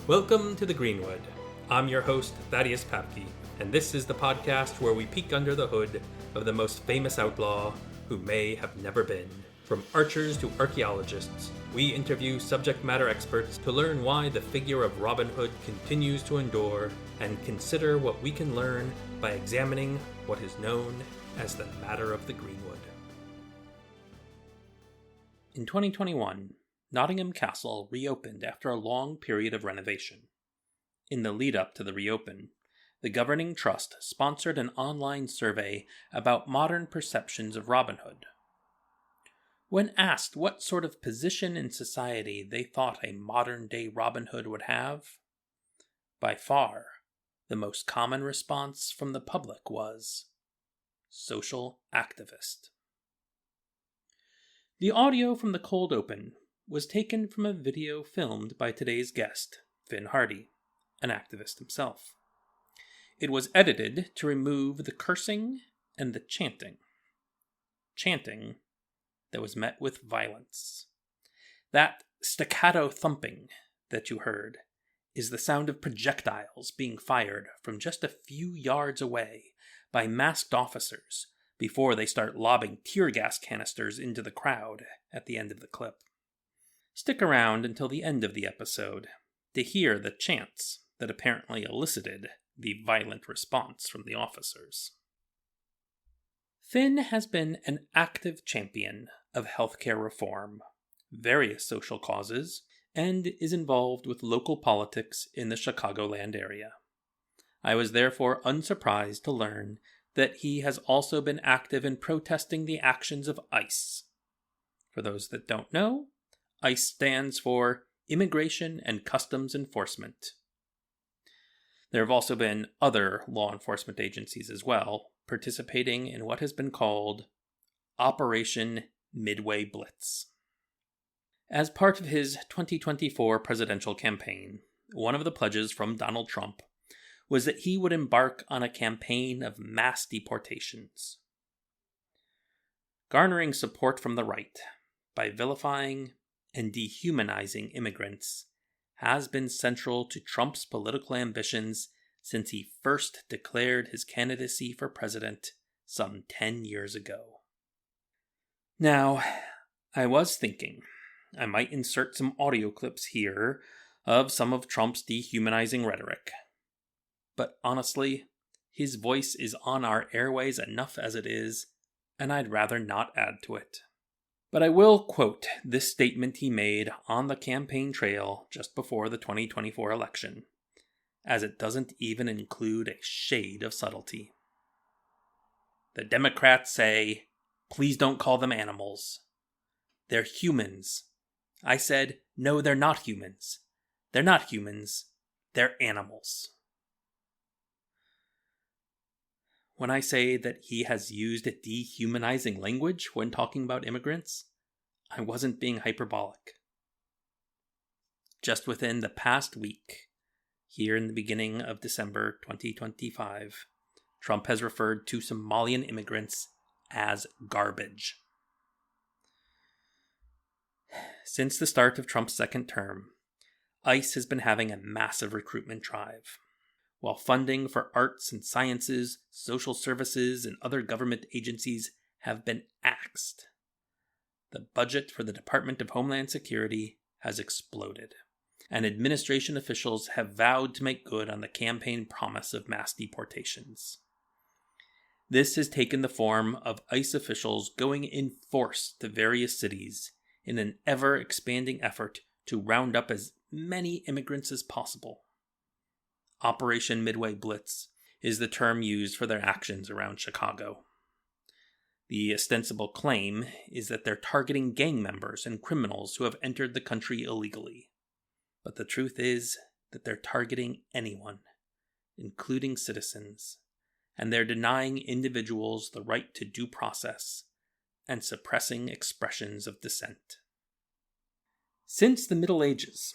Welcome to the Greenwood. I'm your host, Thaddeus Papke, and this is the podcast where we peek under the hood of the most famous outlaw who may have never been. From archers to archaeologists, we interview subject matter experts to learn why the figure of Robin Hood continues to endure and consider what we can learn by examining what is known as the matter of the Greenwood. In 2021, Nottingham Castle reopened after a long period of renovation. In the lead-up to the reopen, the governing trust sponsored an online survey about modern perceptions of Robin Hood. When asked what sort of position in society they thought a modern-day Robin Hood would have, by far, the most common response from the public was social activist. The audio from the cold open was taken from a video filmed by today's guest, Finn Hardy, an activist himself. It was edited to remove the cursing and the chanting. Chanting that was met with violence. That staccato thumping that you heard is the sound of projectiles being fired from just a few yards away by masked officers before they start lobbing tear gas canisters into the crowd at the end of the clip. Stick around until the end of the episode to hear the chants that apparently elicited the violent response from the officers. Finn has been an active champion of healthcare reform, various social causes, and is involved with local politics in the Chicagoland area. I was therefore unsurprised to learn that he has also been active in protesting the actions of ICE. For those that don't know, ICE stands for Immigration and Customs Enforcement. There have also been other law enforcement agencies as well, participating in what has been called Operation Midway Blitz. As part of his 2024 presidential campaign, one of the pledges from Donald Trump was that he would embark on a campaign of mass deportations, garnering support from the right by vilifying and dehumanizing immigrants has been central to Trump's political ambitions since he first declared his candidacy for president some 10 years ago. Now, I was thinking I might insert some audio clips here of some of Trump's dehumanizing rhetoric. But honestly, his voice is on our airways enough as it is, and I'd rather not add to it. But I will quote this statement he made on the campaign trail just before the 2024 election, as it doesn't even include a shade of subtlety. The Democrats say, "Please don't call them animals. They're humans." I said, "No, they're not humans. They're not humans. They're animals." When I say that he has used dehumanizing language when talking about immigrants, I wasn't being hyperbolic. Just within the past week, here in the beginning of December 2025, Trump has referred to Somalian immigrants as garbage. Since the start of Trump's second term, ICE has been having a massive recruitment drive. While funding for arts and sciences, social services, and other government agencies have been axed, the budget for the Department of Homeland Security has exploded, and administration officials have vowed to make good on the campaign promise of mass deportations. This has taken the form of ICE officials going in force to various cities in an ever-expanding effort to round up as many immigrants as possible. Operation Midway Blitz is the term used for their actions around Chicago. The ostensible claim is that they're targeting gang members and criminals who have entered the country illegally. But the truth is that they're targeting anyone, including citizens, and they're denying individuals the right to due process and suppressing expressions of dissent. Since the Middle Ages,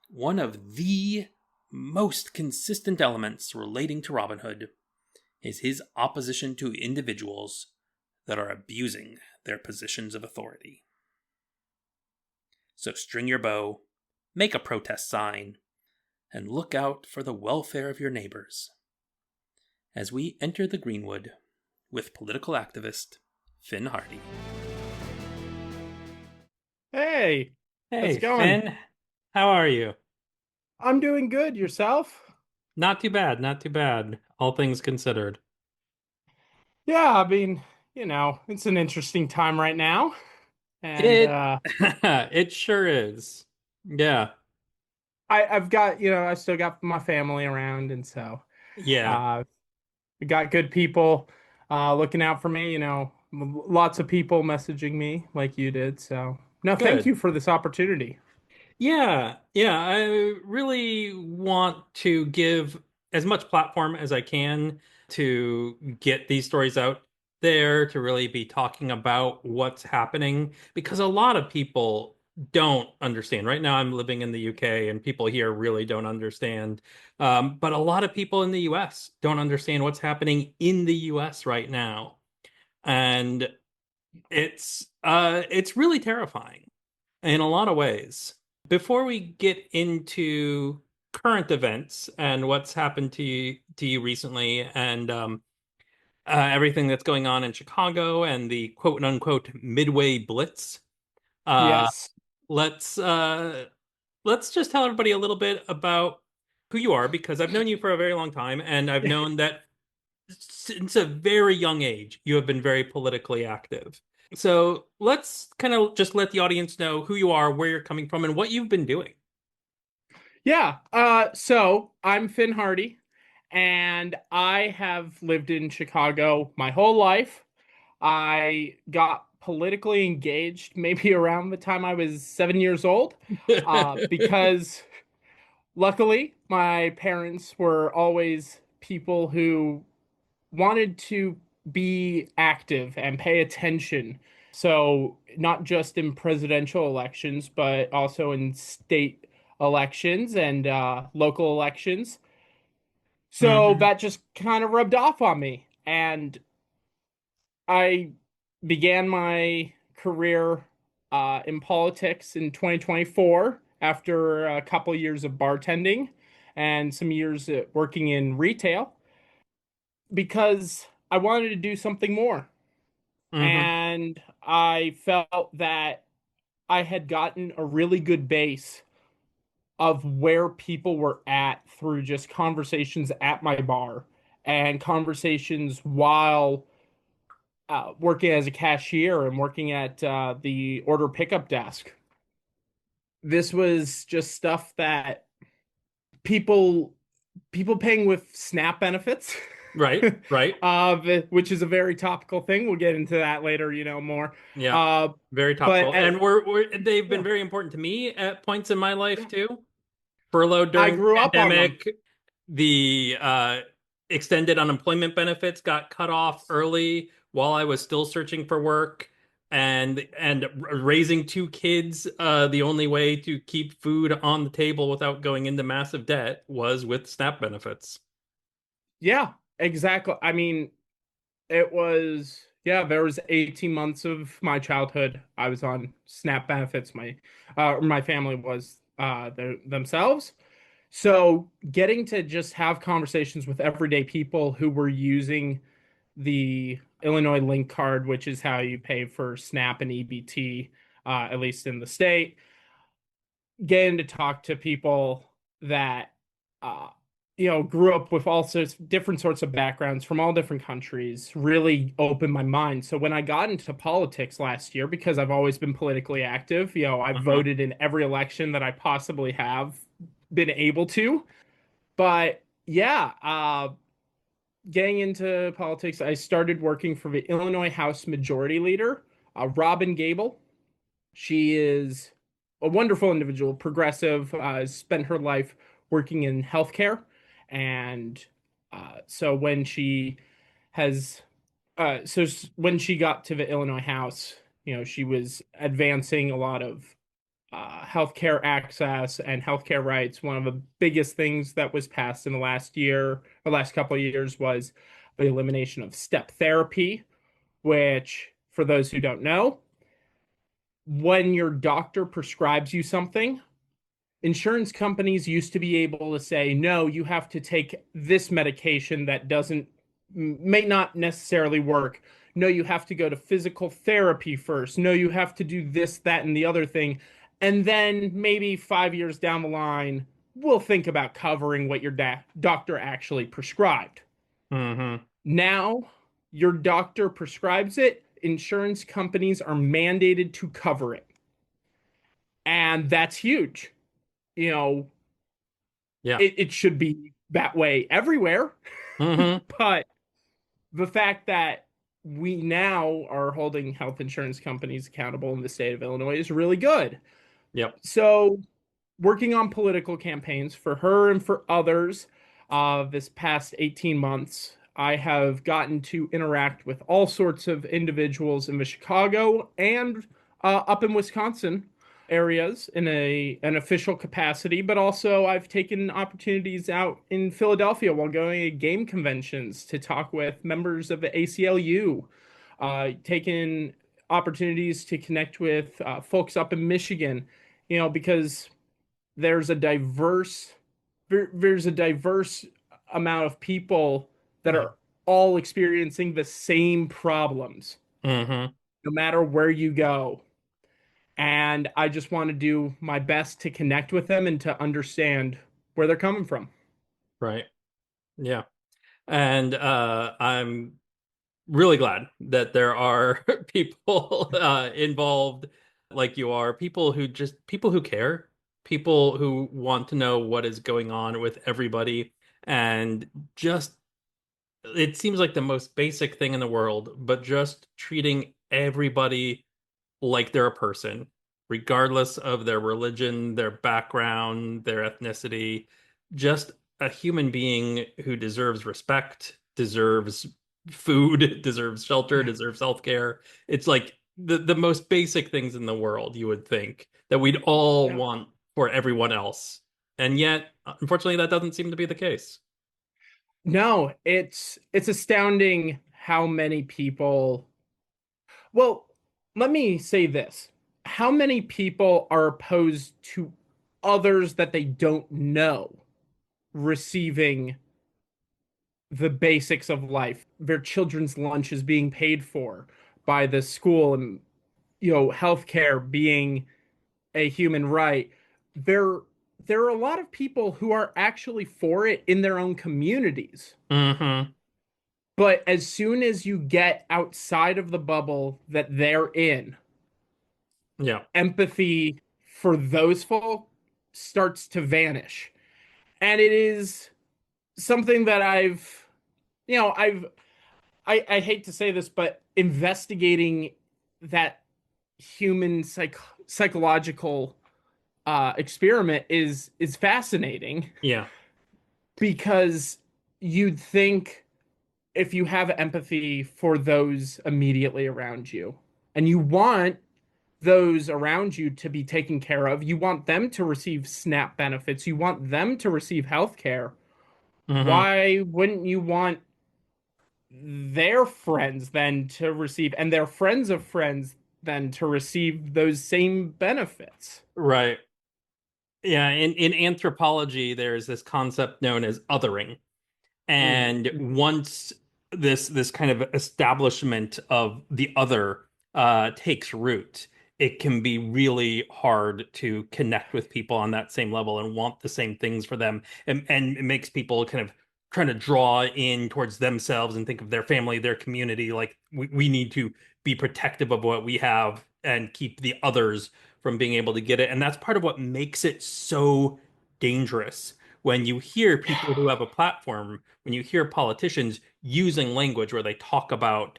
one of the most consistent elements relating to Robin Hood is his opposition to individuals that are abusing their positions of authority. So string your bow, make a protest sign, and look out for the welfare of your neighbors. As we enter the Greenwood with political activist Finn Hardy. Hey, how's Hey, it going? Finn, how are you? I'm doing good. Yourself? Not too bad, not too bad, all things considered. Yeah, it's an interesting time right now. And It it sure is. Yeah, I've got, I still got my family around, and so yeah, uh we got good people looking out for me, lots of people messaging me like you did. So, no, thank good. you for this opportunity. Yeah, yeah, I really want to give as much platform as I can to get these stories out there, to really be talking about what's happening, because a lot of people don't understand. Right now, I'm living in the UK, and people here really don't understand. But a lot of people in the US don't understand what's happening in the US right now. And it's really terrifying in a lot of ways. Before we get into current events and what's happened to you recently, and everything that's going on in Chicago and the quote unquote Midway Blitz, uh, Yes. let's uh, let's just tell everybody a little bit about who you are, because I've known you for a very long time, and I've known that since a very young age you have been very politically active. So let's kind of just let the audience know who you are, where you're coming from, and what you've been doing. Yeah. So I'm Finn Hardy, and I have lived in Chicago my whole life. I got politically engaged maybe around the time I was 7 years old, because luckily my parents were always people who wanted to be active and pay attention. So, not just in presidential elections, but also in state elections and local elections. So, Hmm. that just kind of rubbed off on me. And I began my career in politics in 2024 after a couple years of bartending and some years working in retail because I wanted to do something more. Hmm. And I felt that I had gotten a really good base of where people were at through just conversations at my bar and conversations while working as a cashier and working at the order pickup desk. This was just stuff that people people paying with SNAP benefits, Right, right. which is a very topical thing. We'll get into that later, more. Yeah, Uh, very but topical. And they've been yeah, very important to me at points in my life yeah, too. Furloughed I during the grew up on them. pandemic, the extended unemployment benefits got cut off early while I was still searching for work, and raising two kids, the only way to keep food on the table without going into massive debt was with SNAP benefits. Yeah, exactly. I mean, it was, yeah, there was 18 months of my childhood I was on SNAP benefits. My family was themselves. So getting to just have conversations with everyday people who were using the Illinois Link Card, which is how you pay for SNAP and EBT, at least in the state, getting to talk to people that uh grew up with all sorts different sorts of backgrounds from all different countries really opened my mind. So when I got into politics last year, because I've always been politically active, I Uh-huh. voted in every election that I possibly have been able to. But yeah, getting into politics, I started working for the Illinois House Majority Leader, Robin Gable. She is a wonderful individual, progressive, has spent her life working in healthcare. And so when she has, when she got to the Illinois House, she was advancing a lot of healthcare access and healthcare rights. One of the biggest things that was passed in the last year, or last couple of years, was the elimination of step therapy, which, for those who don't know, when your doctor prescribes you something, insurance companies used to be able to say, no, you have to take this medication that may not necessarily work. No, you have to go to physical therapy first. No, you have to do this, that, and the other thing. And then maybe 5 years down the line, we'll think about covering what your doctor actually prescribed. Mm-hmm. Now, your doctor prescribes it, insurance companies are mandated to cover it. And that's huge. You know, Yeah. it should be that way everywhere. Mm-hmm. But the fact that we now are holding health insurance companies accountable in the state of Illinois is really good. Yep. So, working on political campaigns for her and for others this past 18 months, I have gotten to interact with all sorts of individuals in the Chicago and up in Wisconsin areas in an official capacity, but also I've taken opportunities out in Philadelphia while going to game conventions to talk with members of the ACLU, taken opportunities to connect with folks up in Michigan, because there's a diverse amount of people that are all experiencing the same problems, Mm-hmm. no matter where you go. And I just want to do my best to connect with them and to understand where they're coming from. Right. Yeah. And I'm really glad that there are people involved like you are, people who care, people who want to know what is going on with everybody, and just it seems like the most basic thing in the world, but just treating everybody like they're a person, regardless of their religion, their background, their ethnicity, just a human being who deserves respect, deserves food, deserves shelter, deserves healthcare. It's like the most basic things in the world you would think that we'd all Yeah. want for everyone else. And yet, unfortunately, that doesn't seem to be the case. No, it's astounding how many people. Well, let me say this. How many people are opposed to others that they don't know receiving the basics of life? Their children's lunch is being paid for by the school, and healthcare being a human right. There there are a lot of people who are actually for it in their own communities. Mm-hmm. But as soon as you get outside of the bubble that they're in, Yeah. empathy for those folk starts to vanish. And it is something that I hate to say this, but investigating that human psychological experiment is fascinating, Yeah. because you'd think if you have empathy for those immediately around you and you want those around you to be taken care of, you want them to receive SNAP benefits, you want them to receive health care, Mm-hmm. why wouldn't you want their friends then to receive, and their friends of friends then to receive those same benefits? Right. Yeah. In anthropology, there's this concept known as othering. And Mm. once this kind of establishment of the other takes root, it can be really hard to connect with people on that same level and want the same things for them. And it makes people kind of trying to draw in towards themselves and think of their family, their community. Like we need to be protective of what we have and keep the others from being able to get it. And that's part of what makes it so dangerous when you hear people who have a platform, when you hear politicians using language where they talk about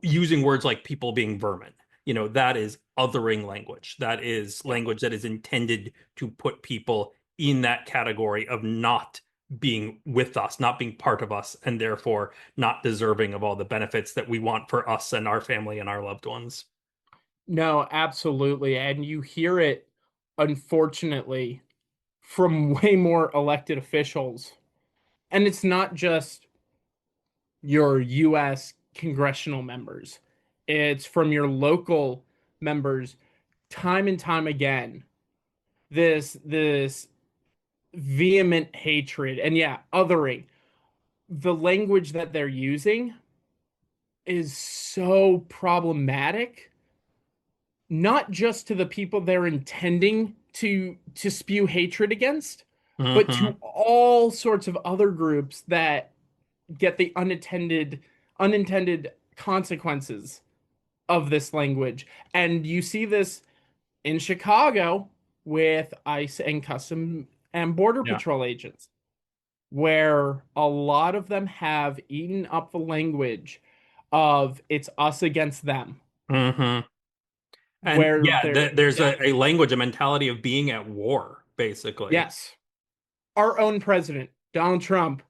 using words like people being vermin. That is othering language. That is Yeah. language that is intended to put people in that category of not being with us, not being part of us, and therefore not deserving of all the benefits that we want for us and our family and our loved ones. No, absolutely. And you hear it, unfortunately, from way more elected officials. And it's not just your US congressional members, it's from your local members. Time and time again, this vehement hatred and othering. The language that they're using is so problematic, not just to the people they're intending to spew hatred against, but Mm-hmm. to all sorts of other groups that get the unintended consequences of this language. And you see this in Chicago with ICE and Custom and Border Yeah. Patrol agents, where a lot of them have eaten up the language of it's us against them. Mm-hmm. And Where yeah, they're, there's a language, a mentality of being at war, basically. yes, our own president, Donald Trump,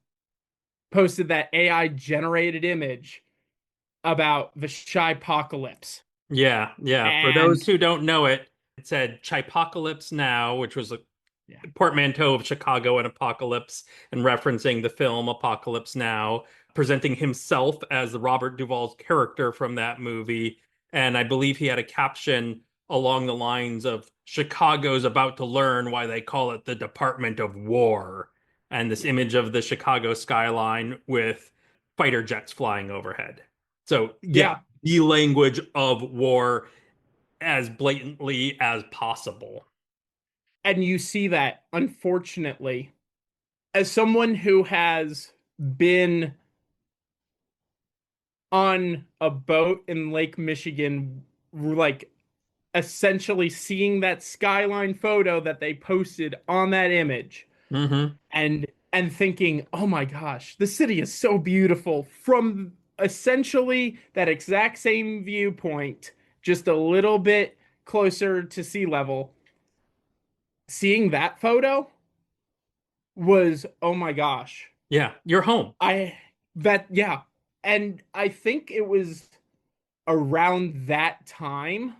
posted that AI generated image about the shy apocalypse. Yeah, yeah. For And those who don't know it, it said Chipocalypse Now, which was a yeah, portmanteau of Chicago and apocalypse, and referencing the film Apocalypse Now, presenting himself as Robert Duvall's character from that movie. And I believe he had a caption along the lines of Chicago's about to learn why they call it the Department of War. And this image of the Chicago skyline with fighter jets flying overhead. So, yeah, yeah. the language of war as blatantly as possible. And you see that, unfortunately, as someone who has been on a boat in Lake Michigan, like essentially seeing that skyline photo that they posted on that image Mm-hmm. and thinking, "Oh my gosh, the city is so beautiful from essentially that exact same viewpoint, just a little bit closer to sea level." Seeing that photo was, "Oh my gosh." Yeah, you're home. I that yeah. And I think it was around that time.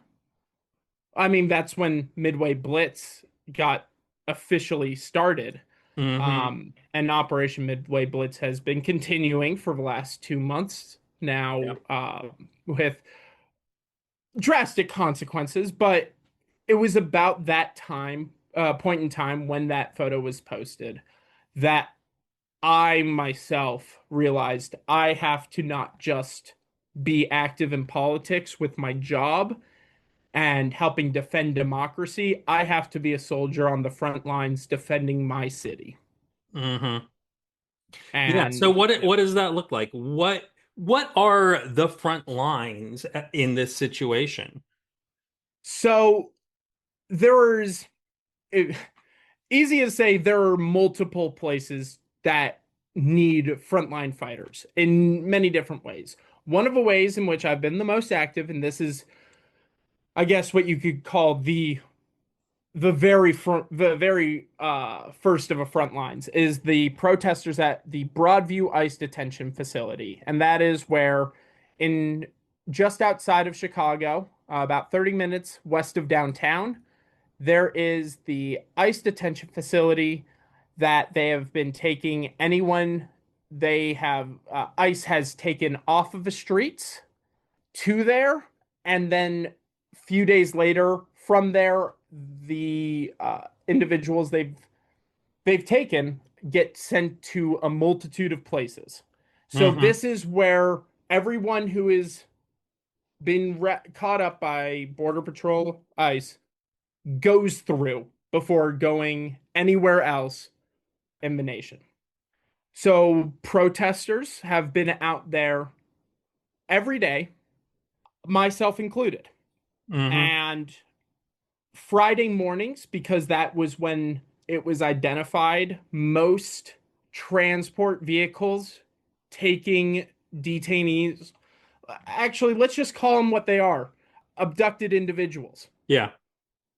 I mean, that's when Midway Blitz got officially started. Mm-hmm. And Operation Midway Blitz has been continuing for the last 2 months now, Yep. with drastic consequences. But it was about that time, point in time when that photo was posted, that I myself realized I have to not just be active in politics with my job and helping defend democracy. I have to be a soldier on the front lines defending my city. Mm-hmm. Yeah. So And what does that look like? What are the front lines in this situation? so there's it, easy to say there are multiple places that need frontline fighters in many different ways. One of the ways in which I've been the most active, and this is, I guess, what you could call the very first of the front lines, is the protesters at the Broadview ICE detention facility, and that is where, in just outside of Chicago, about 30 minutes west of downtown, there is the ICE detention facility that they have been taking anyone they have ICE has taken off of the streets to there, and then a few days later from there, the individuals they've taken get sent to a multitude of places. So Mm-hmm. this is where everyone who is been caught up by Border Patrol ICE goes through before going anywhere else in the nation. So protesters have been out there every day, myself included. Mm-hmm. And Friday mornings, because that was when it was identified, most transport vehicles taking detainees, actually, let's just call them what they are, abducted individuals. Yeah.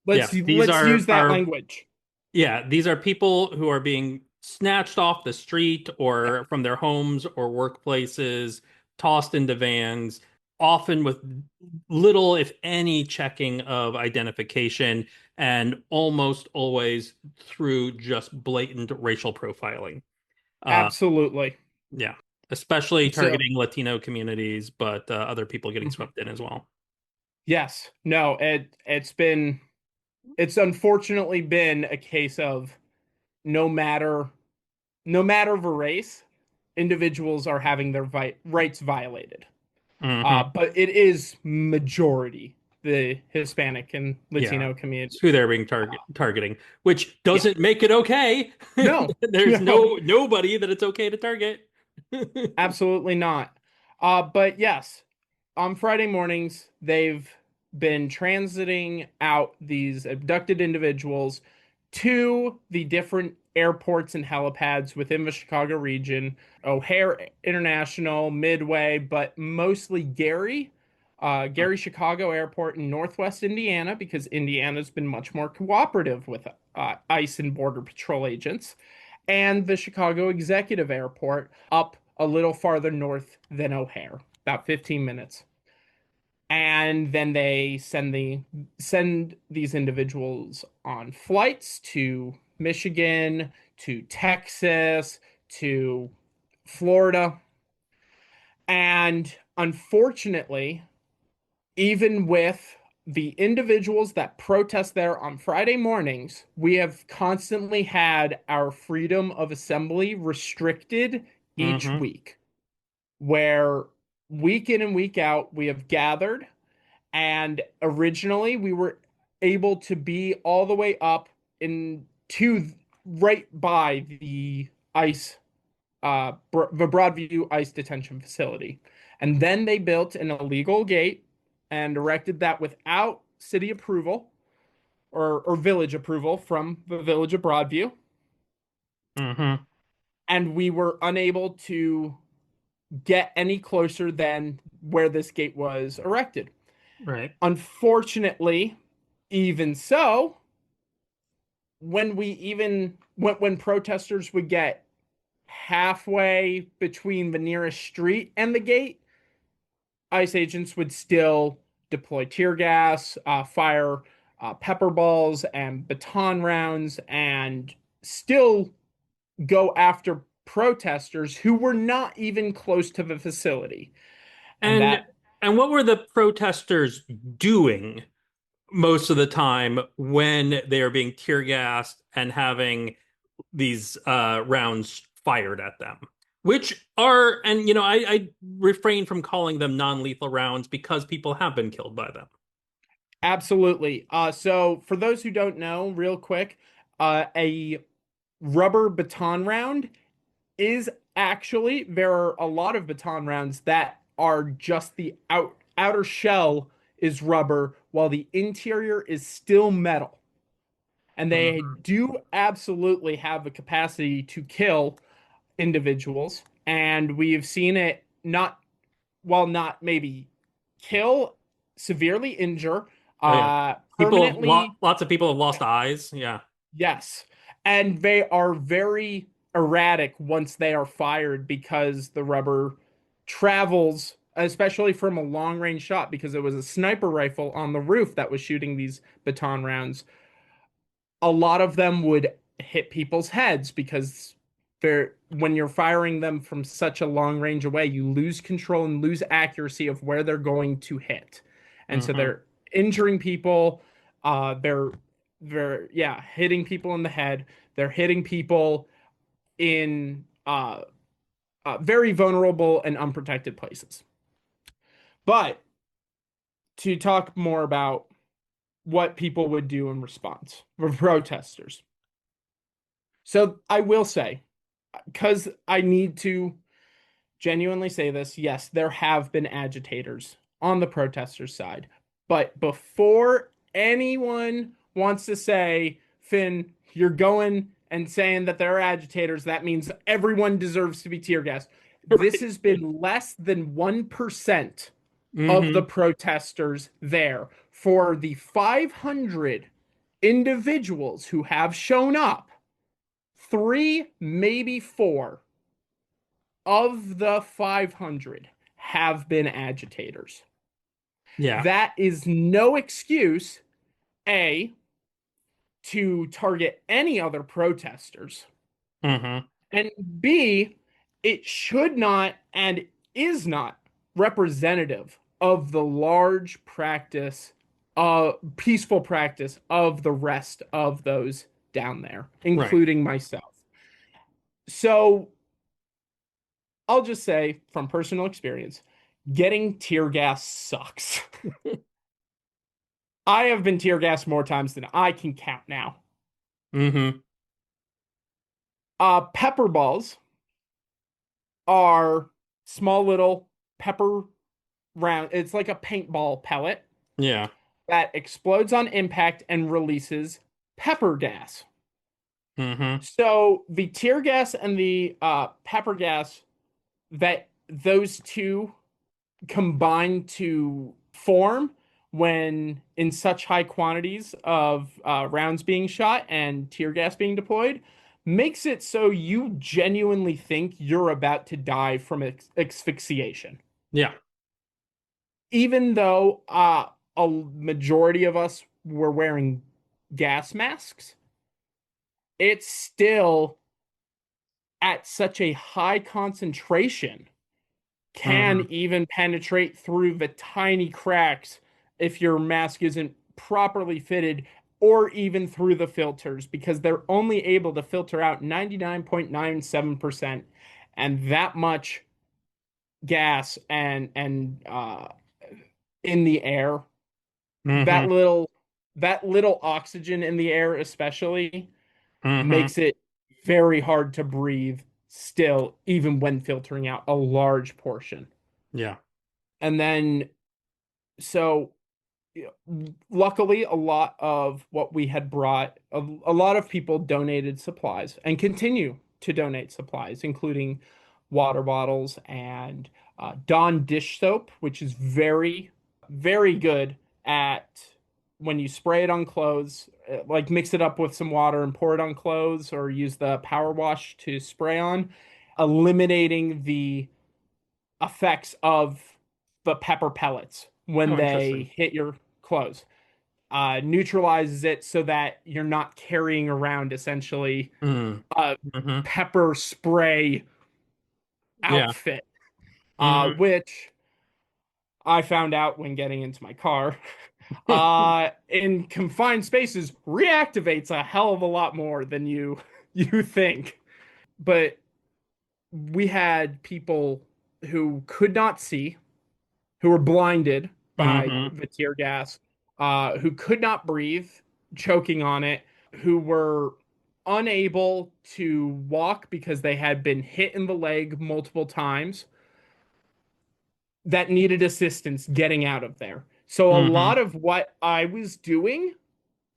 Yeah. These Let's use that are language. yeah, these are people who are being snatched off the street or from their homes or workplaces, tossed into vans, often with little, if any, checking of identification, and almost always through just blatant racial profiling. Uh, Absolutely. yeah, especially So, targeting Latino communities, but other people getting mhm. swept in as well. Yes, no, it's been it's unfortunately been a case of no matter no matter the race, individuals are having their rights violated. Hmm. But it is majority the Hispanic and Yeah. Latino community. It's who they're being targeting, which Yeah, doesn't make it okay. no, There's no, nobody that it's okay to target. absolutely not. But yes, on Friday mornings, they've been transiting out these abducted individuals to the different airports and helipads within the Chicago region, O'Hare International, Midway, but mostly Gary Chicago Airport in Northwest Indiana, because Indiana's been much more cooperative with ICE and Border Patrol agents, and the Chicago Executive Airport up a little farther north than O'Hare, about 15 minutes. And then they send these individuals on flights to Michigan, to Texas, to Florida. And unfortunately, even with the individuals that protest there on Friday mornings, we have constantly had our freedom of assembly restricted each Hmm. week, where week in and week out we have gathered. And originally we were able to be all the way up into right by the ICE, the Broadview ICE detention facility. And then they built an illegal gate and erected that without city approval or village approval from the village of Broadview. Hmm. And we were unable to get any closer than where this gate was erected. Right. Unfortunately, even so, when protesters would get halfway between the nearest street and the gate, ICE agents would still deploy tear gas, fire pepper balls and baton rounds, and still go after protesters who were not even close to the facility. And And that and what were the protesters doing most of the time when they are being tear gassed and having these rounds fired at them? Which are, and I refrain from calling them non-lethal rounds because people have been killed by them. absolutely. So for those who don't know, real quick, a rubber baton round is actually there are a lot of baton rounds that are just the outer shell is rubber while the interior is still metal. And they Mhm. do absolutely have the capacity to kill individuals. And we've seen it not, well, not maybe kill, severely injure, Oh yeah. People have permanently. lots of people have lost eyes. Yeah. Yes. And they are very erratic once they are fired because the rubber travels, especially from a long range shot, because it was a sniper rifle on the roof that was shooting these baton rounds. A lot of them would hit people's heads because they're when you're firing them from such a long range away, you lose control and lose accuracy of where they're going to hit. And so Hmm. they're injuring people. They're yeah, hitting people in the head. They're hitting people in very vulnerable and unprotected places. But to talk more about what people would do in response for protesters. So I will say, because I need to genuinely say this, yes, there have been agitators on the protesters' side. But before anyone wants to say, Finn, you're going and saying that there are agitators, that means everyone deserves to be tear gassed. This Right. has been less than 1% of the Hmm. protesters there. For the 500 individuals who have shown up, three, maybe four of the 500 have been agitators. Yeah. That is no excuse, A, to target any other protesters, Hmm. and B, it should not and is not representative of the large practice peaceful practice of the rest of those down there, Right. including myself. So I'll just say from personal experience, getting tear gas sucks. I have been tear gassed more times than I can count now. Mm-hmm. Pepper balls are small little pepper round. It's like a paintball pellet Yeah. that explodes on impact and releases pepper gas. Mm-hmm. So the tear gas and the pepper gas, that those two combine to form when in such high quantities of rounds being shot and tear gas being deployed, makes it so you genuinely think you're about to die from asphyxiation. Yeah. Even though a majority of us were wearing gas masks, it's still at such a high concentration can Mm-hmm. even penetrate through the tiny cracks if your mask isn't properly fitted, or even through the filters, because they're only able to filter out 99.97%, and that much gas and in the air, that Mm-hmm. little that little oxygen in the air especially Mm-hmm. makes it very hard to breathe still, even when filtering out a large portion. Yeah. And then, so luckily, a lot of what we had brought, a lot of people donated supplies and continue to donate supplies, including water bottles and Dawn dish soap, which is very, very good at when you spray it on clothes, like mix it up with some water and pour it on clothes, or use the power wash to spray on, eliminating the effects of the pepper pellets when Oh, interesting. they hit your clothes. Neutralizes it so that you're not carrying around essentially Mm. a Mm-hmm. pepper spray Yeah. outfit, Mm-hmm. which I found out when getting into my car. In confined spaces, reactivates a hell of a lot more than you think. But we had people who could not see, who were blinded by Mm-hmm. the tear gas, who could not breathe, choking on it, who were unable to walk because they had been hit in the leg multiple times, that needed assistance getting out of there. So a lot Mm-hmm. of what I was doing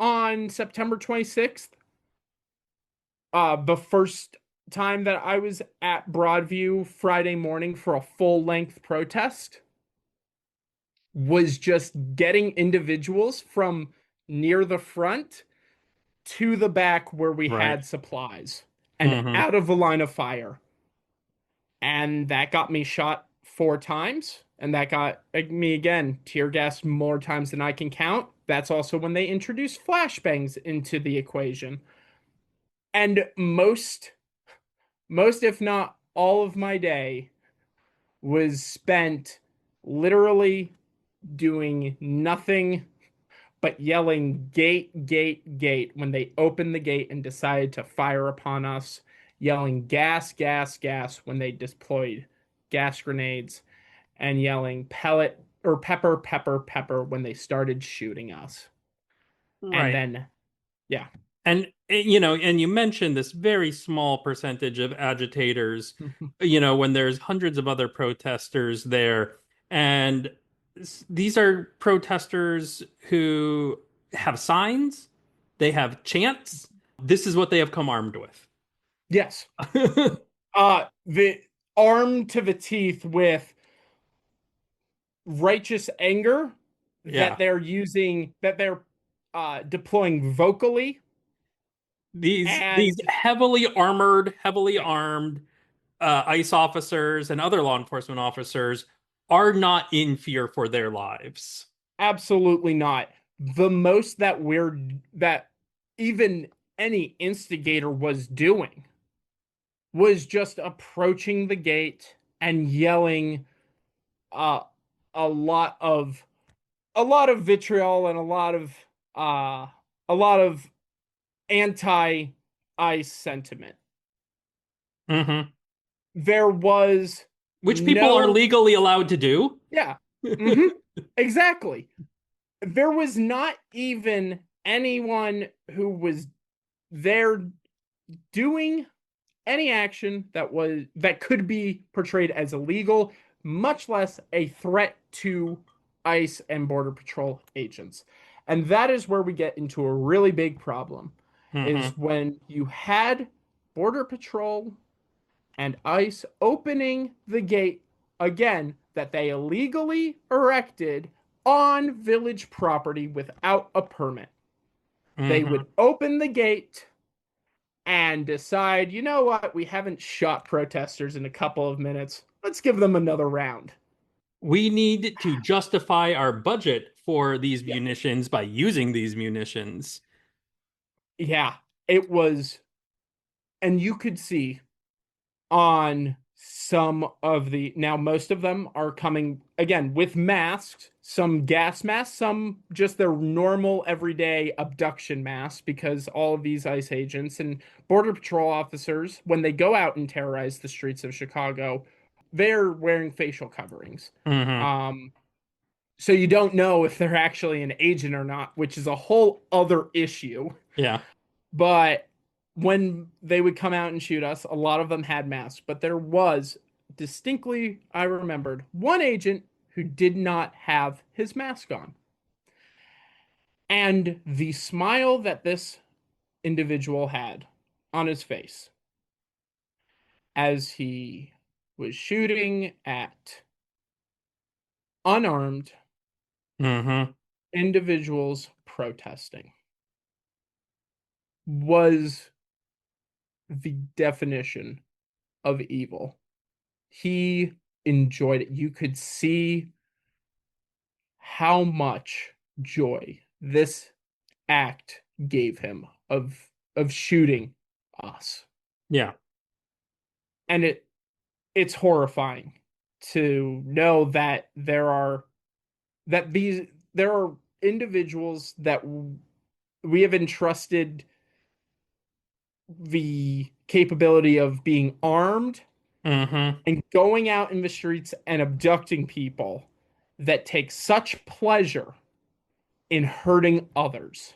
on September 26th, the first time that I was at Broadview Friday morning for a full length protest, was just getting individuals from near the front to the back where we Right. had supplies and Mm-hmm. out of the line of fire. And that got me shot 4 times. And that got me again, tear gas more times than I can count. That's also when they introduced flashbangs into the equation. And most, if not all of my day was spent literally doing nothing but yelling gate, gate, gate when they opened the gate and decided to fire upon us, yelling gas, gas, gas when they deployed gas grenades, and yelling pellet or pepper, pepper, pepper when they started shooting us. And Right. then, yeah. And and you mentioned this very small percentage of agitators, when there's hundreds of other protesters there. And these are protesters who have signs, they have chants. This is what they have come armed with. Yes. The armed to the teeth with righteous anger that Yeah. they're using, that they're deploying vocally, These and heavily armored, heavily armed ICE officers and other law enforcement officers are not in fear for their lives. absolutely not. The most that even any instigator was doing was just approaching the gate and yelling uh, a lot of a lot of vitriol and a lot of anti-ice sentiment. Mm-hmm. There was Which people are no, legally allowed to do. yeah, hmm exactly. There was not even anyone who was there doing any action that could be portrayed as illegal, much less a threat to ICE and Border Patrol agents. And that is where we get into a really big problem, Mm-hmm. is when you had Border Patrol and ICE opening the gate again that they illegally erected on village property without a permit. They Mm-hmm. would open the gate and decide, you know what, we haven't shot protesters in a couple of minutes. Let's give them another round. We need to justify our budget for these Yeah. munitions by using these munitions. Yeah, it was, and you could see on some of the, now most of them are coming again with masks, some gas masks, some just their normal everyday abduction masks, because all of these ICE agents and Border Patrol officers, when they go out and terrorize the streets of Chicago, they're wearing facial coverings. Mm-hmm. Um, so you don't know if they're actually an agent or not, which is a whole other issue. Yeah. But when they would come out and shoot us, a lot of them had masks. But there was distinctly, I remembered, one agent who did not have his mask on. And the smile that this individual had on his face as he was shooting at unarmed Mm-hmm. individuals protesting was the definition of evil. He enjoyed it. You could see how much joy this act gave him of shooting us. Yeah. And it's horrifying to know that there are individuals that we have entrusted the capability of being armed Mm-hmm. and going out in the streets and abducting people that take such pleasure in hurting others.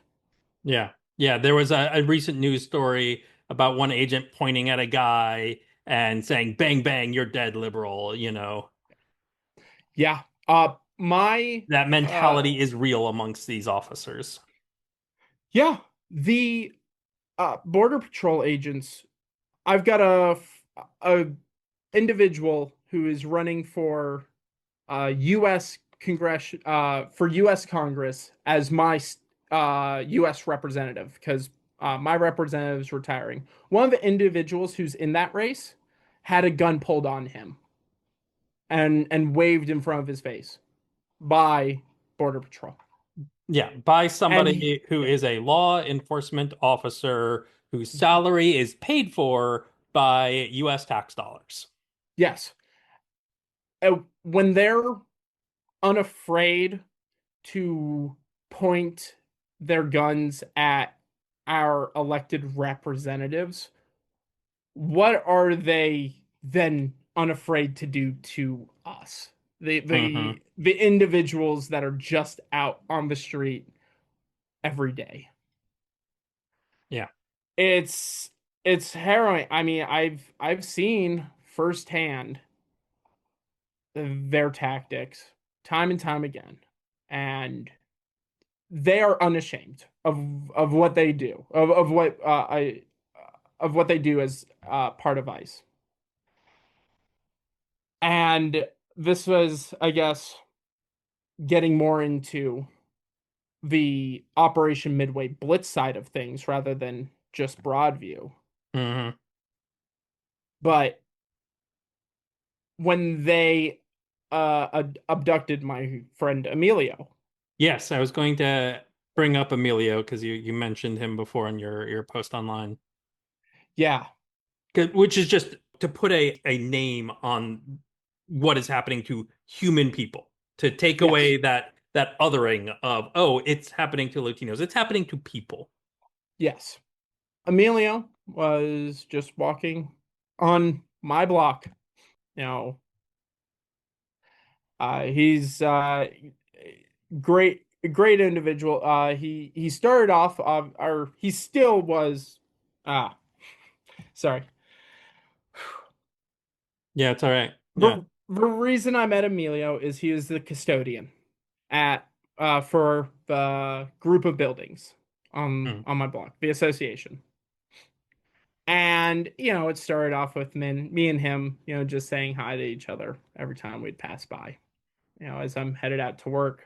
Yeah. Yeah. There was a recent news story about one agent pointing at a guy and saying, bang, bang, you're dead, liberal. Yeah. My That uh mentality is real amongst these officers. yeah, the Border Patrol agents, I've got a individual who is running for US Congress for US Congress as my US representative, because my representative is retiring. One of the individuals who's in that race had a gun pulled on him and waved in front of his face by Border Patrol. Yeah, by And somebody who is a law enforcement officer whose salary is paid for by US tax dollars. yes, when they're unafraid to point their guns at our elected representatives, what are they then unafraid to do to us? The Hmm. the the individuals that are just out on the street every day. Yeah. It's it's harrowing. I mean, I've seen firsthand their tactics time and time again, and they are unashamed of what they do, of what they do as part of ICE. And this was, I guess, getting more into the Operation Midway Blitz side of things rather than just Broadview. Hmm. But when they abducted my friend Emilio, Yes, I was going to bring up Emilio because you mentioned him before in your post online. yeah, Which is just to put a name on what is happening to human people, to take yes, away that that othering of, oh, it's happening to Latinos. It's happening to people. Yes. Emilio was just walking on my block. You know, he's great individual. He started off or he still was ah sorry. Yeah, it's all right. Yeah. The reason I met Emilio is he is the custodian at for the group of buildings Mm. on my block, the association. And it started off with me and him, just saying hi to each other every time we'd pass by. As I'm headed out to work,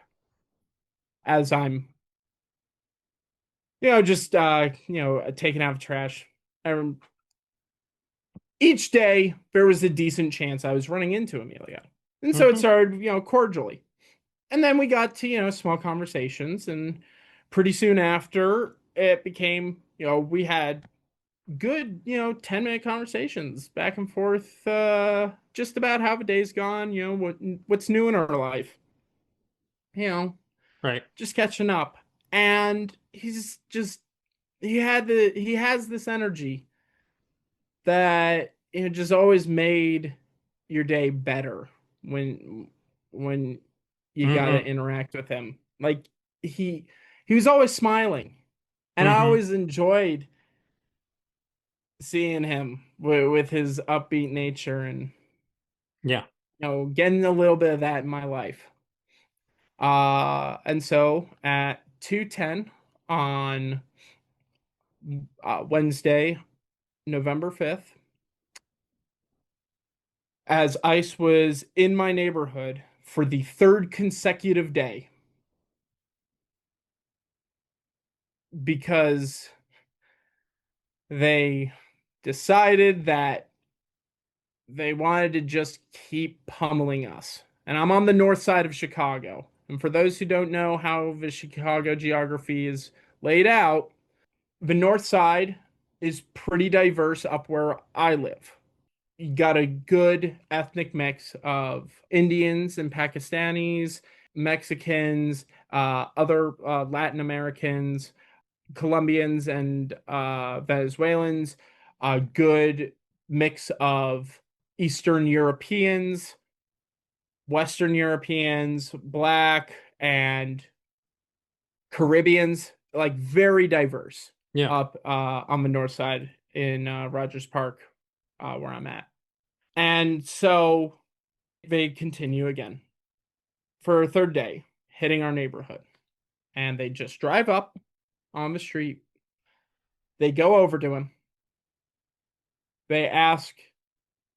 as I'm, just taking out the trash. Um, each day there was a decent chance I was running into Emilio, and so it started, cordially, and then we got to small conversations, and pretty soon after it became, we had good 10-minute conversations back and forth, just about how the day's gone, what's new in our life, Right. just catching up. And he has this energy that just always made your day better when you got to interact with him. Like he he was always smiling, and I always enjoyed seeing him with his upbeat nature, and Yeah. getting a little bit of that in my life. And so at 2:10 on Wednesday, November 5th, as ICE was in my neighborhood for the third consecutive day, because they decided that they wanted to just keep pummeling us. And I'm on the north side of Chicago. And for those who don't know how the Chicago geography is laid out, the north side is pretty diverse up where I live. You got a good ethnic mix of Indians and Pakistanis, Mexicans, other Latin Americans, Colombians, and Venezuelans, a good mix of Eastern Europeans, Western Europeans, Black, and Caribbeans, like very diverse. Yeah. Up on the north side in Rogers Park, where I'm at. And so they continue again for a third day, hitting our neighborhood. And they just drive up on the street. They go over to him. They ask,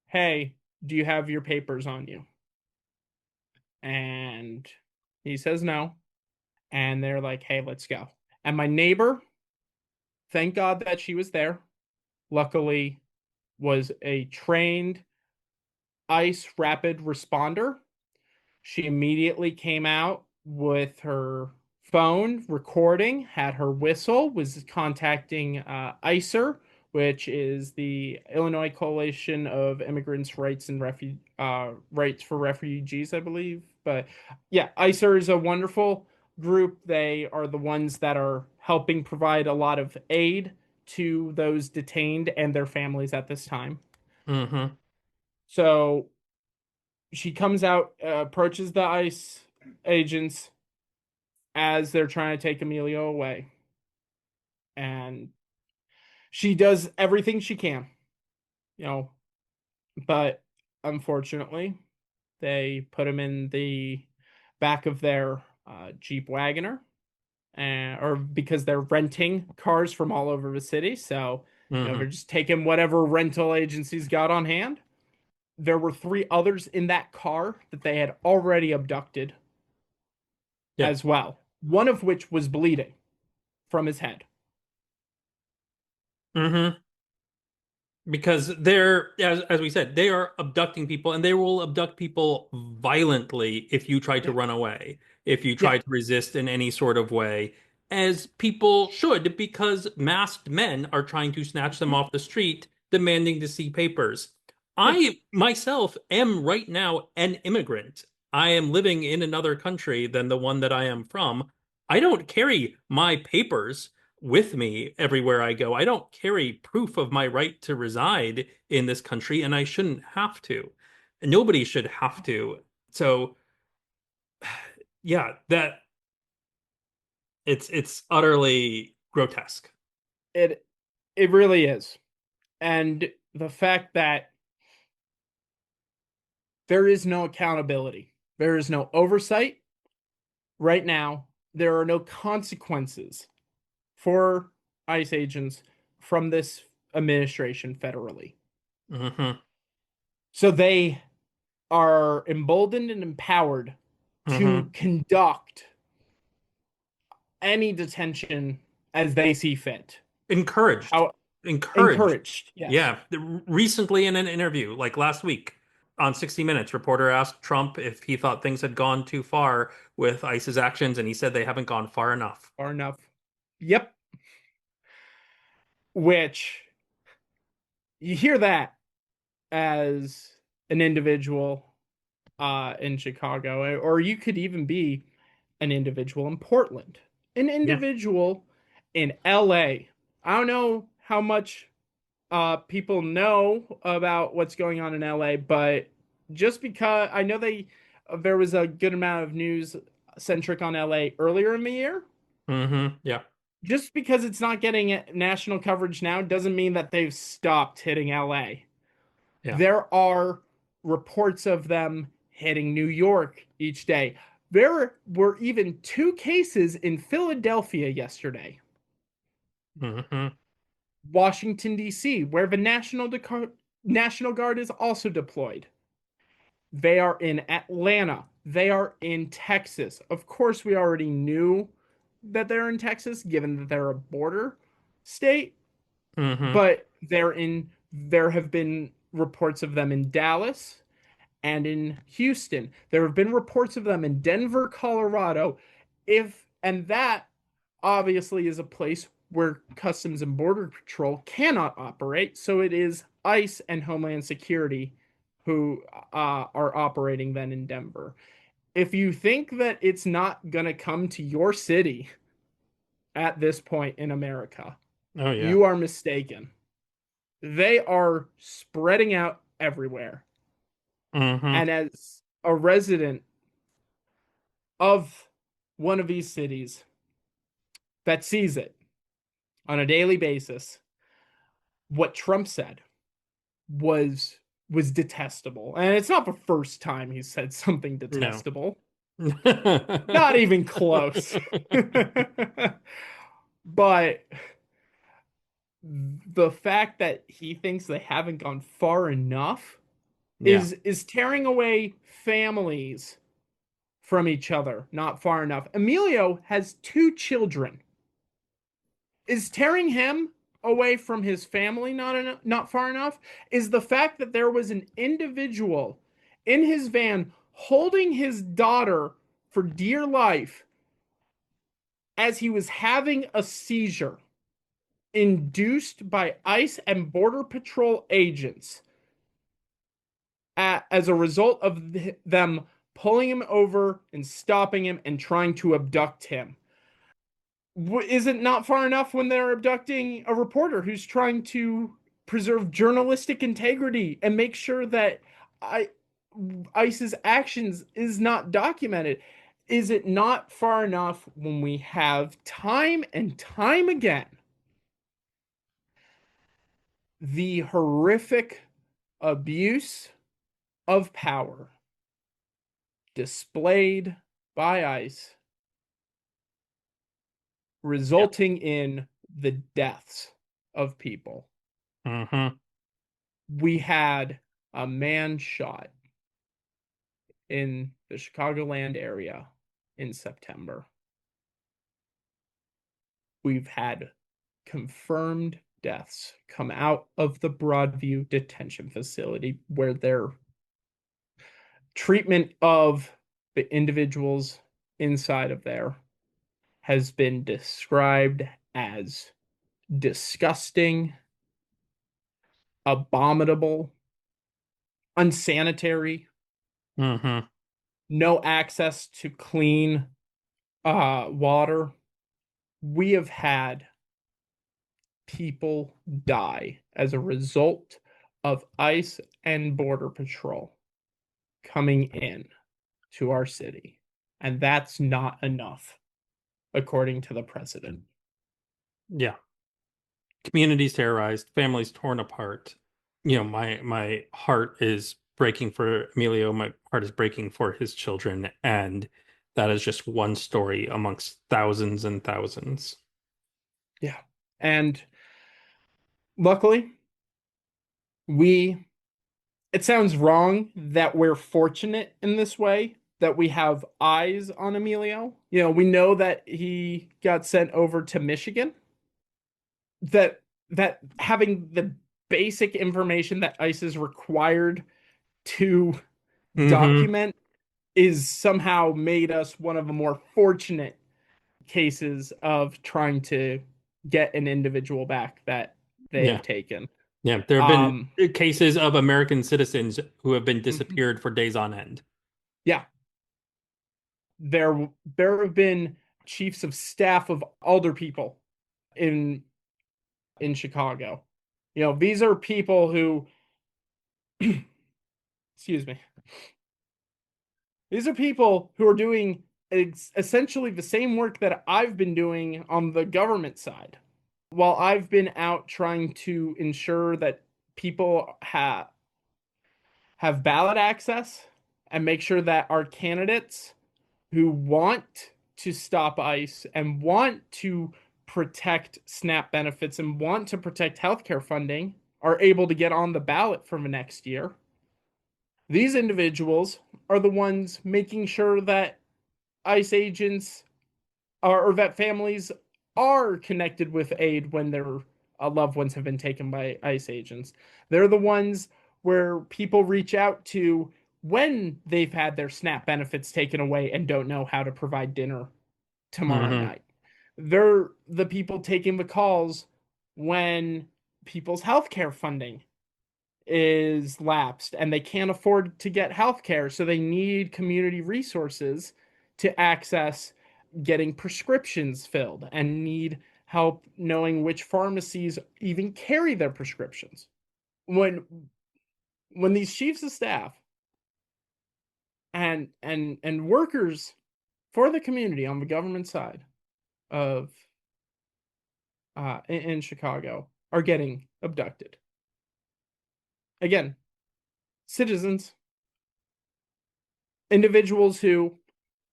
"Hey, do you have your papers on you?" And he says no. And they're like, "Hey, let's go." And my neighbor, thank God that she was there, luckily was a trained ICE rapid responder. She immediately came out with her phone recording, had her whistle, was contacting ICER, which is the Illinois Coalition of Immigrants' Rights and Rights for Refugees, I believe. But yeah, ICER is a wonderful group. They are the ones that are helping provide a lot of aid to those detained and their families at this time. So she comes out, approaches the ICE agents as they're trying to take Emilio away. And she does everything she can, but unfortunately, they put him in the back of their Jeep Wagoner, or because they're renting cars from all over the city. So, they're just taking whatever rental agencies got on hand. There were 3 others in that car that they had already abducted as well. One of which was bleeding from his head. Because they're, as we said, they are abducting people, and they will abduct people violently if you try to run away, if you try to resist in any sort of way, as people should, because masked men are trying to snatch them off the street, demanding to see papers. I myself am right now an immigrant. I am living in another country than the one that I am from. I don't carry my papers with me everywhere I go. I don't carry proof of my right to reside in this country, and I shouldn't have to. Nobody should have to. So, yeah, that it's utterly grotesque. It it really is. And the fact that there is no accountability, there is no oversight right now, there are no consequences for ICE agents from this administration federally. Hmm. So they are emboldened and empowered Hmm. to conduct any detention as they see fit. Encouraged. How Encouraged. encouraged, yes. Yeah. Recently in an interview, like last week on 60 Minutes, reporter asked Trump if he thought things had gone too far with ICE's actions, and he said they haven't gone far enough. Far enough. Yep. Which you hear that as an individual in Chicago, or you could even be an individual in Portland, an Yeah. individual in LA. I don't know how much people know about what's going on in LA, but just because I know there was a good amount of news centric on LA earlier in the year, Yeah. just because it's not getting national coverage now doesn't mean that they've stopped hitting LA. Yeah. There are reports of them hitting New York each day. There were even 2 cases in Philadelphia yesterday. Hmm. Washington, D.C., where the National Guard is also deployed. They are in Atlanta. They are in Texas. Of course, we already knew that they're in Texas, given that they're a border state, Hmm. but there have been reports of them in Dallas and in Houston. There have been reports of them in Denver, Colorado. And that obviously is a place where Customs and Border Patrol cannot operate. So it is ICE and Homeland Security who are operating then in Denver. If you think that it's not going to come to your city at this point in America, Oh, yeah. you are mistaken. They are spreading out everywhere. Hmm. And as a resident of one of these cities that sees it on a daily basis, what Trump said was detestable. And it's not the first time he said something No. detestable. Not even close. But the fact that he thinks they haven't gone far enough Yeah. is tearing away families from each other, not far enough. Emilio has 2 children. Is tearing him away from his family not far enough? Is the fact that there was an individual in his van holding his daughter for dear life as he was having a seizure induced by ICE and Border Patrol agents as a result of them pulling him over and stopping him and trying to abduct him. Is it not far enough when they're abducting a reporter who's trying to preserve journalistic integrity and make sure that ICE's actions is not documented? Is it not far enough when we have time and time again the horrific abuse of power displayed by ICE, Yeah. resulting in the deaths of people? Hmm. We had a man shot in the Chicagoland area in September. We've had confirmed deaths come out of the Broadview detention facility where their treatment of the individuals inside of there has been described as disgusting, abominable, unsanitary. Hmm. no access to clean water. We have had people die as a result of ICE and Border Patrol coming in to our city. And that's not enough, according to the president. Yeah. Communities terrorized, families torn apart. My heart is breaking for Emilio. My heart is breaking for his children. And that is just one story amongst thousands and thousands. Yeah. And luckily, it sounds wrong that we're fortunate in this way, that we have eyes on Emilio. We know that he got sent over to Michigan, that having the basic information that ICE is required to document is somehow made us one of the more fortunate cases of trying to get an individual back that they Yeah. have taken. Yeah, there have been cases of American citizens who have been disappeared for days on end. Yeah. There have been chiefs of staff of older people in Chicago. These are people who excuse me. These are people who are doing essentially the same work that I've been doing on the government side. While I've been out trying to ensure that people have ballot access and make sure that our candidates who want to stop ICE and want to protect SNAP benefits and want to protect healthcare funding are able to get on the ballot for the next year. These individuals are the ones making sure that ICE agents or that families are connected with aid when their loved ones have been taken by ICE agents. They're the ones where people reach out to when they've had their SNAP benefits taken away and don't know how to provide dinner tomorrow night. They're the people taking the calls when people's healthcare funding is lapsed and they can't afford to get healthcare, so they need community resources to access getting prescriptions filled and need help knowing which pharmacies even carry their prescriptions. When these chiefs of staff and workers for the community on the government side of in Chicago are getting abducted. Again, citizens, individuals who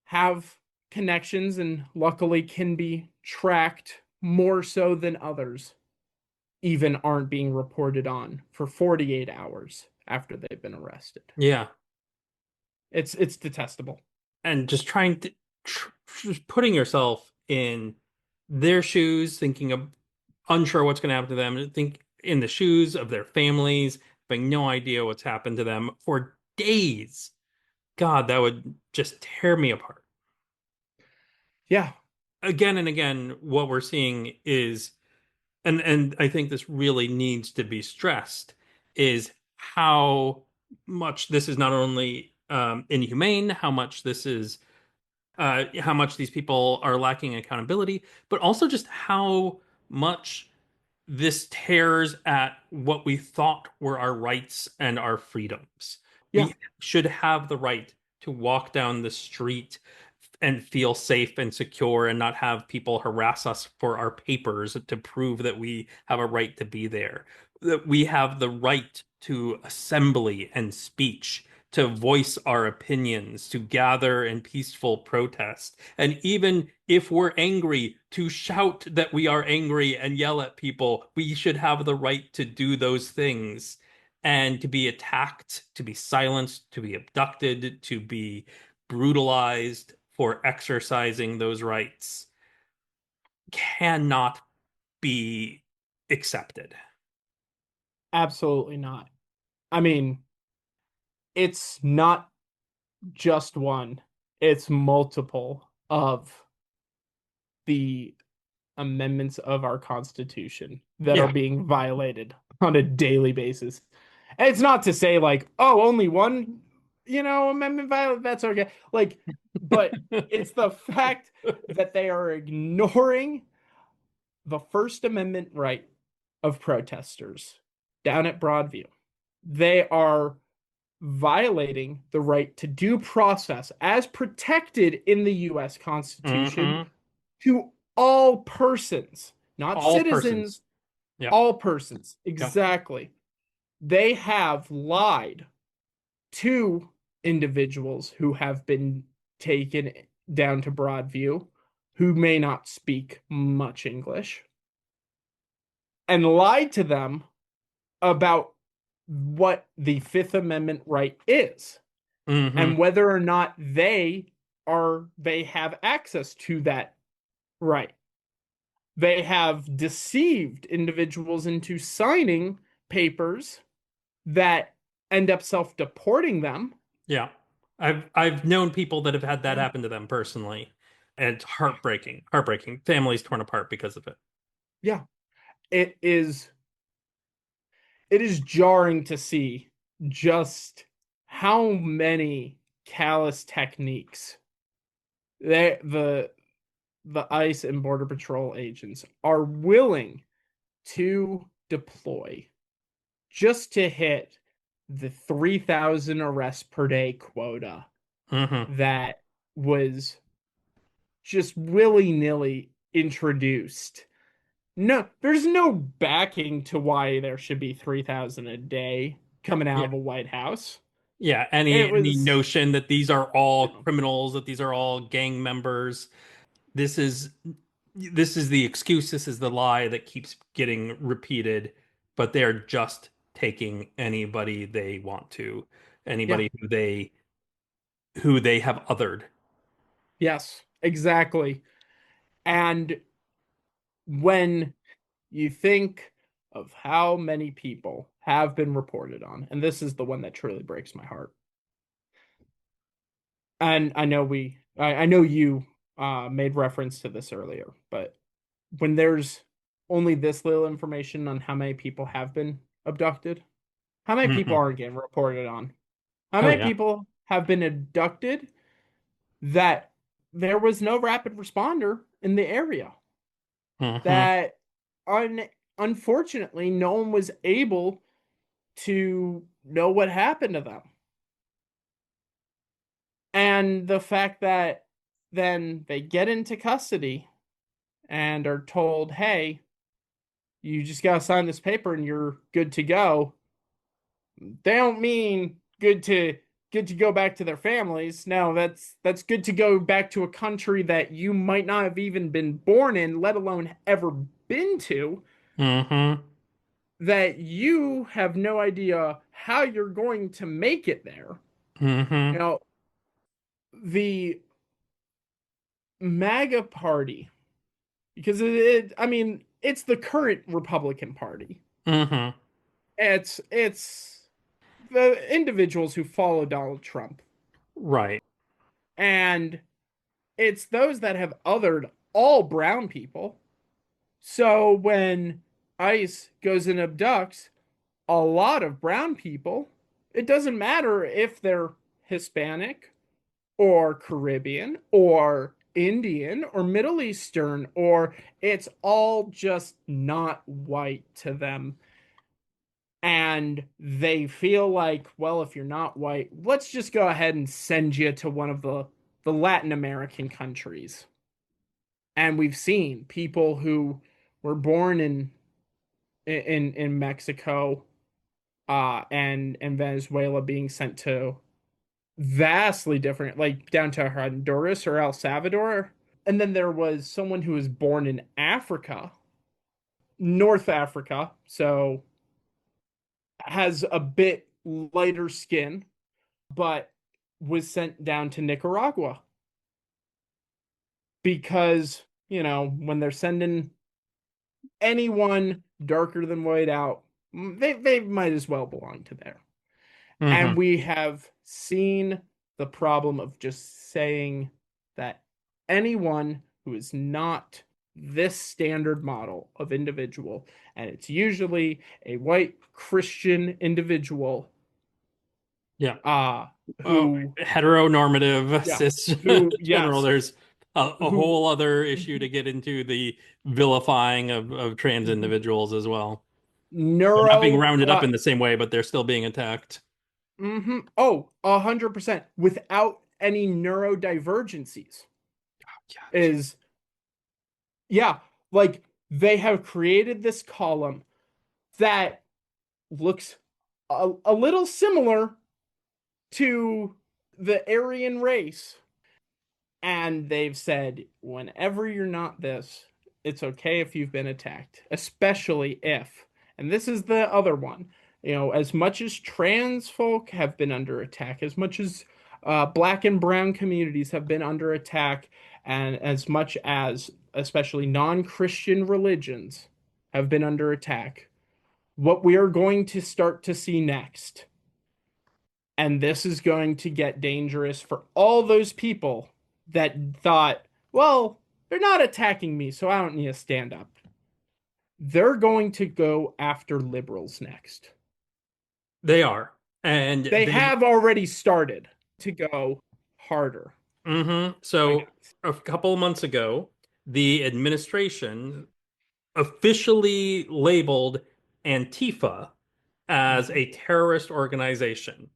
have connections and luckily can be tracked more so than others, even aren't being reported on for 48 hours after they've been arrested. Yeah. It's detestable. And just trying to just putting yourself in their shoes, thinking of unsure what's going to happen to them, think in the shoes of their families, having no idea what's happened to them for days. God, that would just tear me apart. Yeah. Again and again, what we're seeing is, and I think this really needs to be stressed, is how much this is not only inhumane, how much this is how much these people are lacking accountability, but also just how much this tears at what we thought were our rights and our freedoms. Yeah. We should have the right to walk down the street and feel safe and secure and not have people harass us for our papers to prove that we have a right to be there. That we have the right to assembly and speech, to voice our opinions, to gather in peaceful protest. And even if we're angry, to shout that we are angry and yell at people, we should have the right to do those things. And to be attacked, to be silenced, to be abducted, to be brutalized for exercising those rights cannot be accepted. Absolutely not. I mean, it's not just one, it's multiple of the amendments of our Constitution that are being violated on a daily basis. And it's not to say like, oh, only one amendment violence, that's okay. Like, but it's the fact that they are ignoring the First Amendment right of protesters down at Broadview. They are violating the right to due process as protected in the U.S. Constitution to all persons, not All citizens, persons. Yeah. all persons. Exactly. They have lied to individuals who have been taken down to Broadview who may not speak much English and lied to them about what the Fifth Amendment right is and whether or not they have access to that right. They have deceived individuals into signing papers that end up self-deporting them. Yeah. I've known people that have had that happen to them personally. And it's heartbreaking. Heartbreaking. Families torn apart because of it. Yeah. It is jarring to see just how many callous techniques the ICE and Border Patrol agents are willing to deploy just to hit the 3,000 arrests per day quota that was just willy-nilly introduced. No, there's no backing to why there should be 3,000 a day coming out of a White House. Yeah, any notion that these are all criminals, that these are all gang members. This is the excuse, this is the lie that keeps getting repeated, but they're just taking anybody they want to, anybody who they have othered. Yes, exactly. And when you think of how many people have been reported on, and this is the one that truly breaks my heart. And I know you made reference to this earlier, but when there's only this little information on how many people have been abducted, how many people are getting reported on? How many people have been abducted that there was no rapid responder in the area? That unfortunately no one was able to know what happened to them. And the fact that then they get into custody and are told, hey, you just got to sign this paper and you're good to go. They don't mean good to go back to their families. No, that's good to go back to a country that you might not have even been born in, let alone ever been to. That you have no idea how you're going to make it there. The MAGA party, because it's the current Republican Party. It's the individuals who follow Donald Trump. Right. And it's those that have othered all brown people. So when ICE goes and abducts a lot of brown people, it doesn't matter if they're Hispanic or Caribbean or Indian or Middle Eastern, or it's all just not white to them. And they feel like, well, if you're not white, let's just go ahead and send you to one of the Latin American countries. And we've seen people who were born in Mexico and Venezuela being sent to vastly different, like down to Honduras or El Salvador. And then there was someone who was born in Africa, North Africa, so has a bit lighter skin, but was sent down to Nicaragua. Because, when they're sending anyone darker than white out, they might as well belong to there. And we have seen the problem of just saying that anyone who is not this standard model of individual, and it's usually a white Christian individual, Yeah. Who Heteronormative yeah, cis who general. yes, There's a who whole other issue to get into, the vilifying of trans individuals as well. They're not being neuro rounded up in the same way, but they're still being attacked. Oh, 100% without any neurodivergencies Yeah. is yeah, like they have created this column that looks a little similar to the Aryan race. And they've said, whenever you're not this, it's okay if you've been attacked, especially if, and this is the other one, as much as trans folk have been under attack, as much as black and brown communities have been under attack, and as much as especially non-Christian religions have been under attack, what we are going to start to see next, and this is going to get dangerous for all those people that thought, well, they're not attacking me, so I don't need to stand up. They're going to go after liberals next. They are. And They have already started to go harder. So a couple of months ago, the administration officially labeled Antifa as a terrorist organization.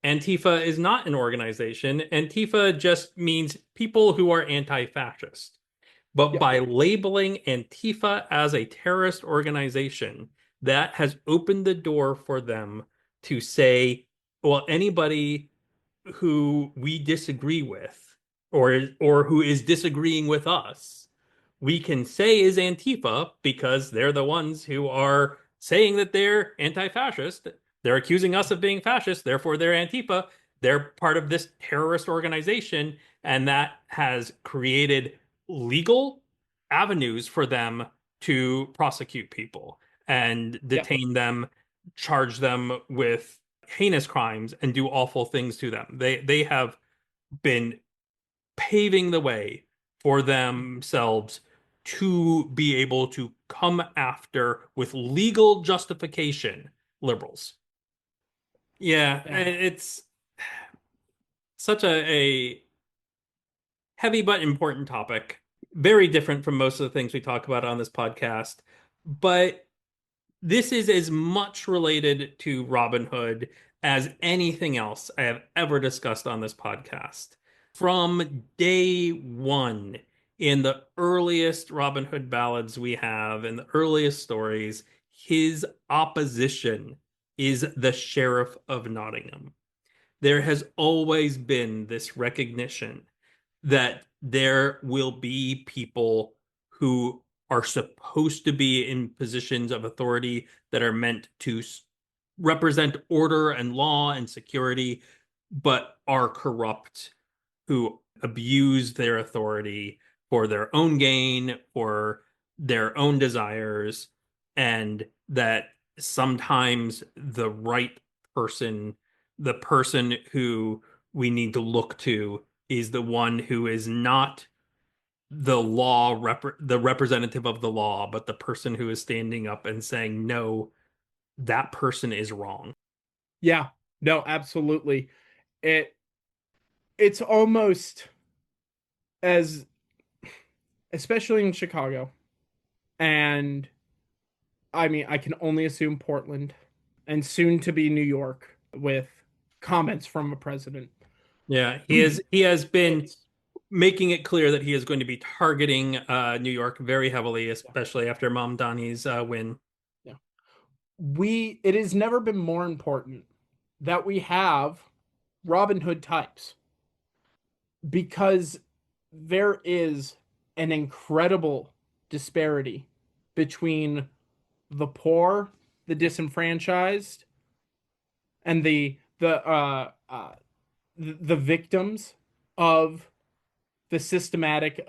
Antifa is not an organization. Antifa just means people who are anti-fascist. But by labeling Antifa as a terrorist organization, that has opened the door for them to say, well, anybody who we disagree with, or who is disagreeing with us, we can say is Antifa because they're the ones who are saying that they're anti-fascist. They're accusing us of being fascist, therefore they're Antifa. They're part of this terrorist organization, and that has created legal avenues for them to prosecute people and detain them, charge them with heinous crimes, and do awful things to them. They have been paving the way for themselves to be able to come after, with legal justification, liberals. Yeah, it's such a heavy but important topic. Very different from most of the things we talk about on this podcast. But this is as much related to Robin Hood as anything else I have ever discussed on this podcast. From day one, in the earliest Robin Hood ballads we have, in the earliest stories, his opposition is the Sheriff of Nottingham. There has always been this recognition that there will be people who are supposed to be in positions of authority that are meant to represent order and law and security, but are corrupt, who abuse their authority for their own gain, for their own desires, and that sometimes the right person, the person who we need to look to, is the one who is not the representative of the law, but the person who is standing up and saying, no, that person is wrong. Yeah, no, absolutely. It's almost as, especially in Chicago, and I mean, I can only assume Portland, and soon to be New York, with comments from a president. Yeah, he has been making it clear that he is going to be targeting New York very heavily, especially after Mamdani's win. Yeah. It has never been more important that we have Robin Hood types, because there is an incredible disparity between the poor, the disenfranchised, and the victims of the systematic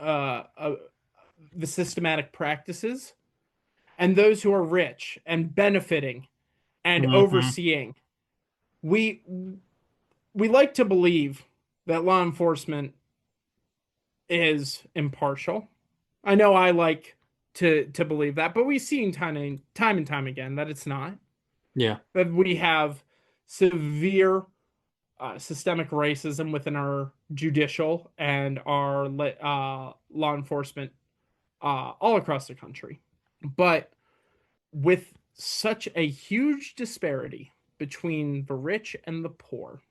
practices, and those who are rich and benefiting and overseeing. We like to believe that law enforcement is impartial. I know I like to believe that, but we've seen time and time again that it's not. Yeah. That we have severe systemic racism within our judicial and our law enforcement all across the country. But with such a huge disparity between the rich and the poor,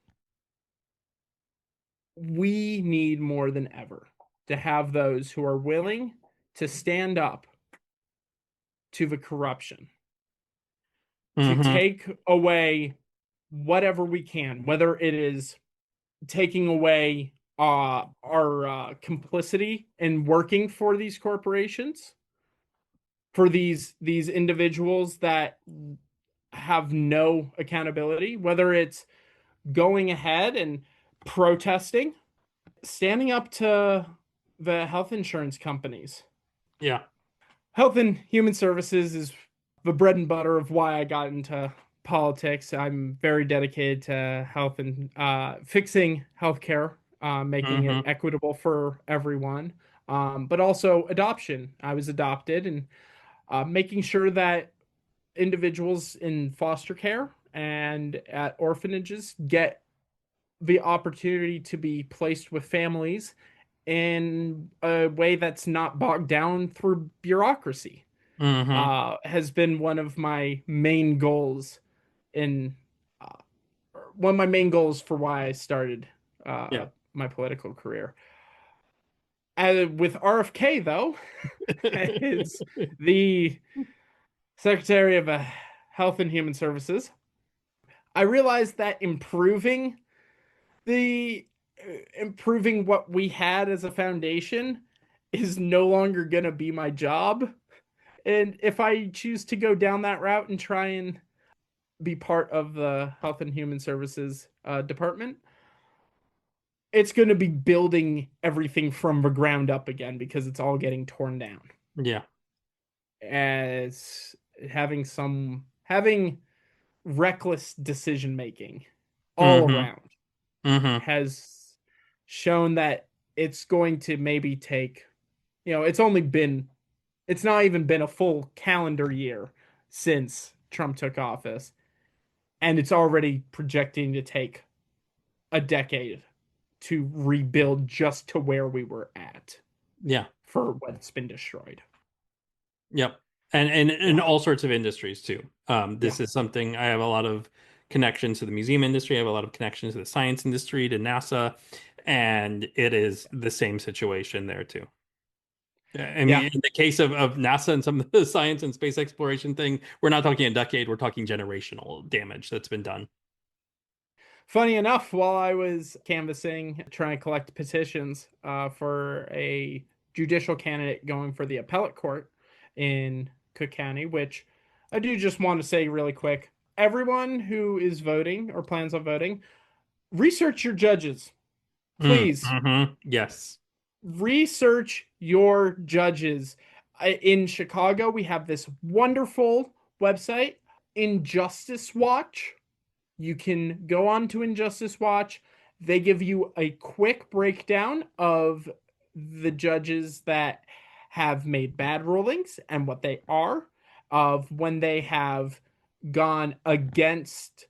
we need more than ever to have those who are willing to stand up to the corruption, to take away whatever we can, whether it is taking away our complicity in working for these corporations, for these individuals that have no accountability, whether it's going ahead and protesting, standing up to the health insurance companies. Yeah. Health and Human Services is the bread and butter of why I got into politics. I'm very dedicated to health and fixing healthcare, making it equitable for everyone, but also adoption. I was adopted, and making sure that individuals in foster care and at orphanages get the opportunity to be placed with families in a way that's not bogged down through bureaucracy. Has been one of my main goals in one of my main goals for why I started my political career. With RFK, though, is the Secretary of Health and Human Services, I realized that improving what we had as a foundation is no longer going to be my job. And if I choose to go down that route and try and be part of the Health and Human Services department, it's going to be building everything from the ground up again, because it's all getting torn down. Yeah. As having reckless decision making all around has shown that it's going to maybe take, it's not even been a full calendar year since Trump took office, and it's already projecting to take a decade to rebuild just to where we were at. Yeah. For what's been destroyed. Yep. And in all sorts of industries too. This is something, I have a lot of connections to the museum industry. I have a lot of connections to the science industry, to NASA, and it is the same situation there too. I mean, in the case of NASA and some of the science and space exploration thing, we're not talking a decade, we're talking generational damage that's been done. Funny enough, while I was canvassing, trying to collect petitions for a judicial candidate going for the appellate court in Cook County, which I do just want to say really quick, everyone who is voting or plans on voting, research your judges. Please. Yes. Research your judges. In Chicago, we have this wonderful website, Injustice Watch. You can go on to Injustice Watch. They give you a quick breakdown of the judges that have made bad rulings and what they are, of when they have gone against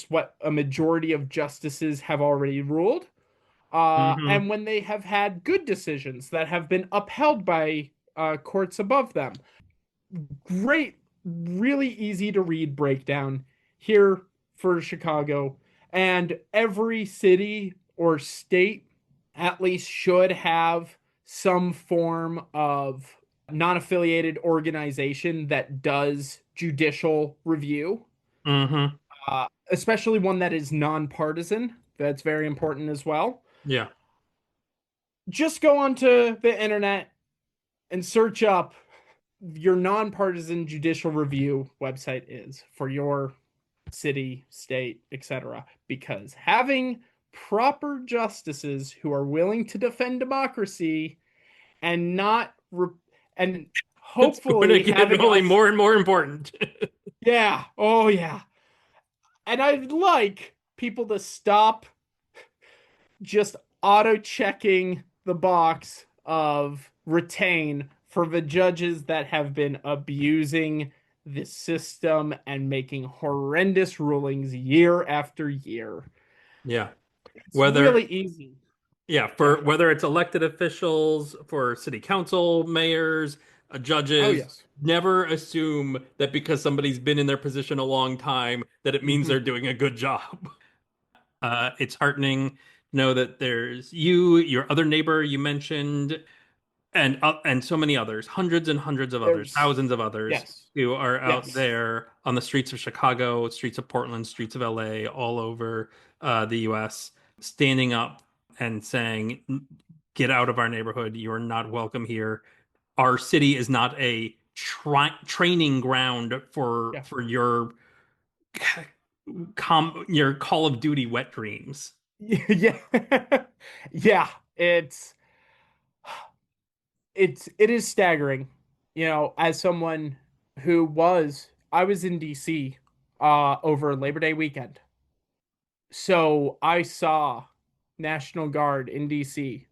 what a majority of justices have already ruled, and when they have had good decisions that have been upheld by courts above them. Great, really easy to read breakdown here for Chicago, and every city or state at least should have some form of non-affiliated organization that does judicial review, especially one that is non-partisan. That's very important as well. Yeah. Just go onto the internet and search up your nonpartisan judicial review website is for your city, state, etc. Because having proper justices who are willing to defend democracy and not and hopefully it's going to get only more and more important. Yeah. Oh yeah. And I'd like people to stop just auto-checking the box of retain for the judges that have been abusing the system and making horrendous rulings year after year. Yeah. It's Whether really easy. for Yeah. whether it's elected officials, for city council, mayors, Oh, judges, yes. never assume that because somebody's been in their position a long time that it means Mhm. they're doing a good job. It's heartening to know that there's you, your other neighbor you mentioned, and so many others, hundreds and hundreds of others, There's, thousands of others yes, who are out yes. there on the streets of Chicago, streets of Portland, streets of LA, all over the US, standing up and saying, "Get out of our neighborhood. You are not welcome here. Our city is not a training ground for Yeah. your Call of Duty wet dreams." Yeah. Yeah. It is staggering, as someone I was in DC over Labor Day weekend. So I saw National Guard in DC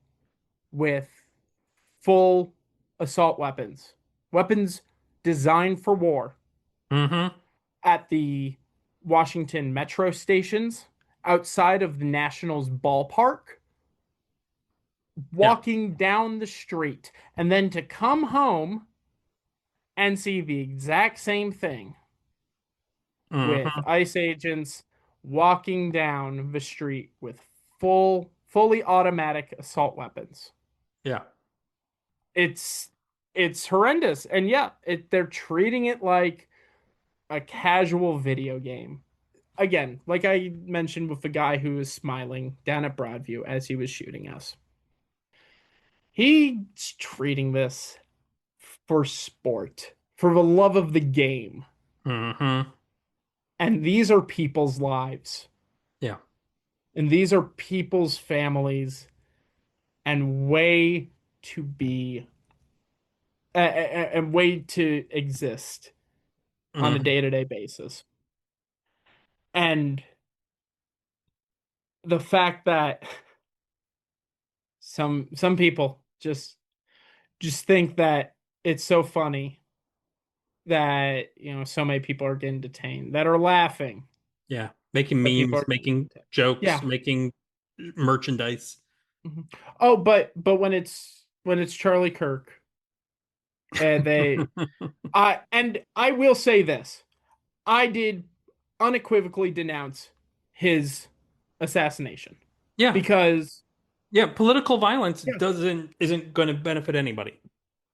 with full assault weapons, weapons designed for war, Hmm. at the Washington metro stations outside of the Nationals ballpark, Yeah. walking down the street, and then to come home and see the exact same thing with Hmm. ICE agents walking down the street with fully automatic assault weapons. Yeah. It's it's horrendous. And yeah, they're treating it like a casual video game. Again, like I mentioned with the guy who was smiling down at Broadview as he was shooting us. He's treating this for sport, for the love of the game. Hmm. And these are people's lives. Yeah. And these are people's families and way to be and way to exist on a Hmm. day-to-day basis. And the fact that some people just think that it's so funny that so many people are getting detained, that are laughing Yeah. Making that people memes, are getting making detained. jokes, Yeah. making merchandise. Mhm. Oh, but when it's Charlie Kirk, and I will say this. I did unequivocally denounce his assassination Yeah. because Yeah. Political violence yes, isn't going to benefit anybody.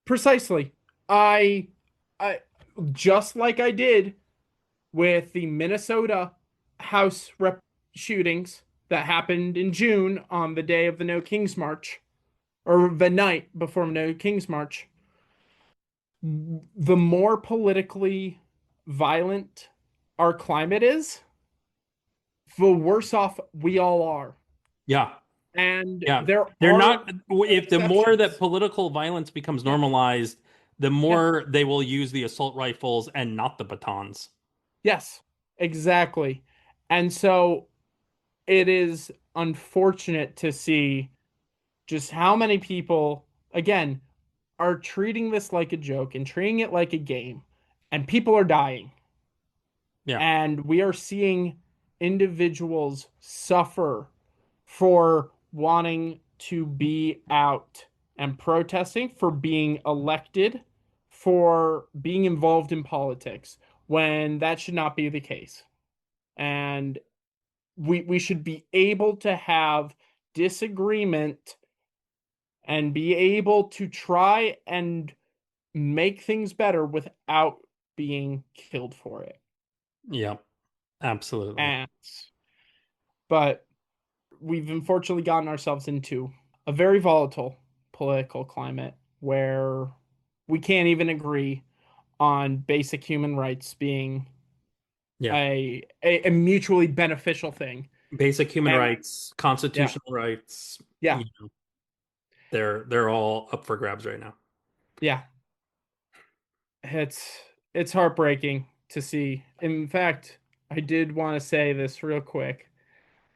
precisely. I I just like I did with the Minnesota House rep shootings that happened in June on the day of the No Kings March, or the night before No Kings March. The more politically violent our climate is, the worse off we all are. Yeah. And Yeah. there They're are not, if the more that exceptions. political violence becomes Yeah, normalized, the yeah, more they will use the assault rifles and not the batons. yes, exactly. And so it is unfortunate to see just how many people, again, are treating this like a joke and treating it like a game, and people are dying. Yeah. And we are seeing individuals suffer for wanting to be out and protesting, for being elected, for being involved in politics, when that should not be the case. And we should be able to have disagreement and be able to try and make things better without being killed for it. Yeah. Absolutely. And but we've unfortunately gotten ourselves into a very volatile political climate where we can't even agree on basic human rights being Yeah. a mutually beneficial thing. Basic human And rights, yeah, constitutional rights, yeah, they're all up for grabs right now. yeah. It's heartbreaking to see. In fact, I did want to say this real quick.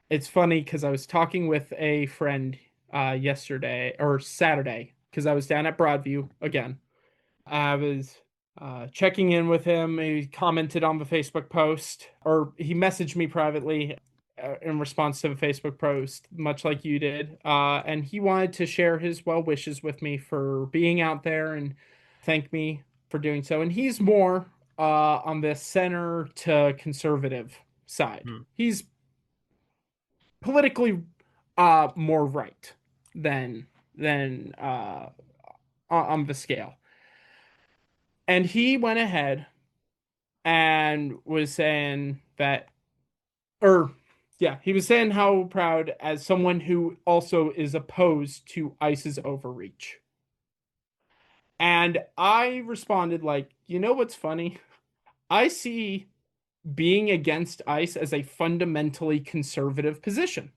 It's funny because I was talking with a friend yesterday or Saturday because I was down at Broadview again. I was checking in with him. He commented on the Facebook post, or he messaged me privately in response to the Facebook post, much like you did. And he wanted to share his well wishes with me for being out there and thank me for doing so. And he's more on the center to conservative side. He's politically more right than on the scale. And he went ahead and was saying that, he was saying how proud, as someone who also is opposed to ICE's overreach. And I responded like, you know what's funny? I see being against ICE as a fundamentally conservative position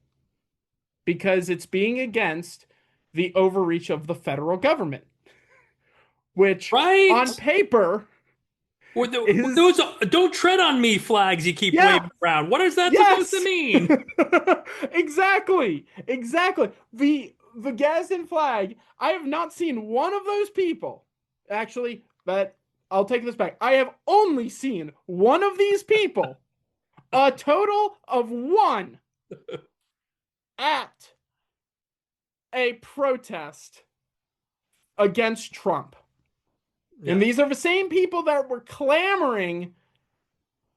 because it's being against the overreach of the federal government, which on paper those don't tread on me flags you keep waving around. What is that supposed to mean? Exactly. The Gadsden flag, I have not seen one of those people. Actually, but I'll take this back. I have only seen one of these people, a total of one, at a protest against Trump. Yeah. And these are the same people that were clamoring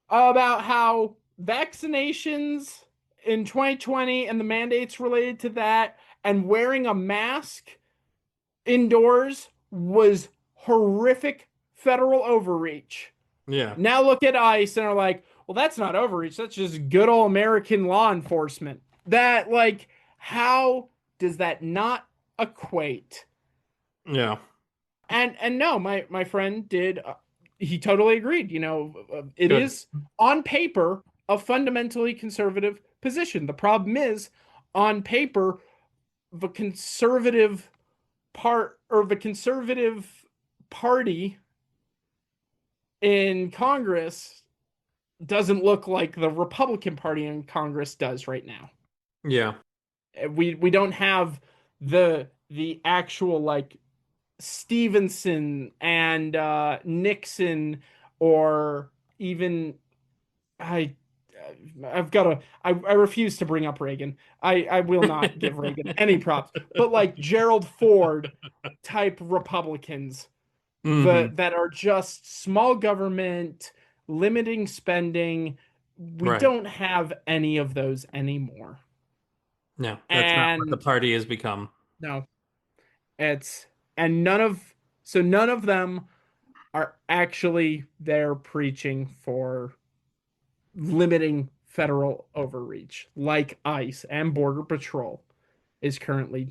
about how vaccinations in 2020 and the mandates related to that and wearing a mask indoors was horrific federal overreach. Yeah. Now look at ICE and are like, well, that's not overreach. That's just good old American law enforcement. That, like, how does that not equate? Yeah. And no, my friend did. He totally agreed. It Good. Is on paper a fundamentally conservative position. The problem is, on paper, the conservative party in Congress doesn't look like the Republican Party in Congress does right now. Yeah. We don't have the actual, like, Stevenson and Nixon, or even I refuse to bring up Reagan. I will not give Reagan any props, but like Gerald Ford type Republicans that are just small government, limiting spending. We don't have any of those anymore. No, that's not what the party has become. No, and none of them are actually there preaching for limiting federal overreach like ICE and Border Patrol is currently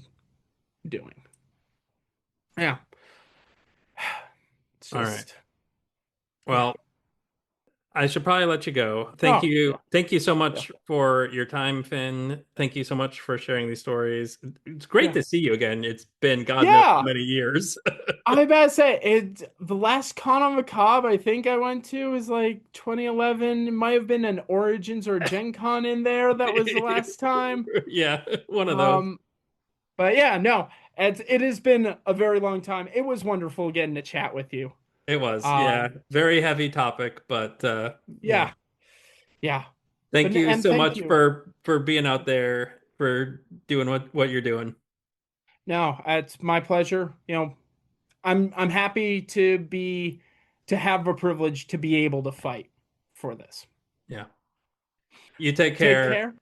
doing. Yeah. All right. Well, I should probably let you go. Thank you. Thank you so much for your time, Finn. Thank you so much for sharing these stories. It's great to see you again. It's been God knows how many years. I about to say, the last Con on Macabre I think I went to was like 2011. It might have been an Origins or a Gen Con in there. That was the last time. Yeah, one of those. But yeah, no, it has been a very long time. It was wonderful getting to chat with you. It was, very heavy topic, but yeah. Thank you so much for being out there, for doing what you're doing. No, it's my pleasure. I'm happy to have the privilege to be able to fight for this. Yeah. You take care.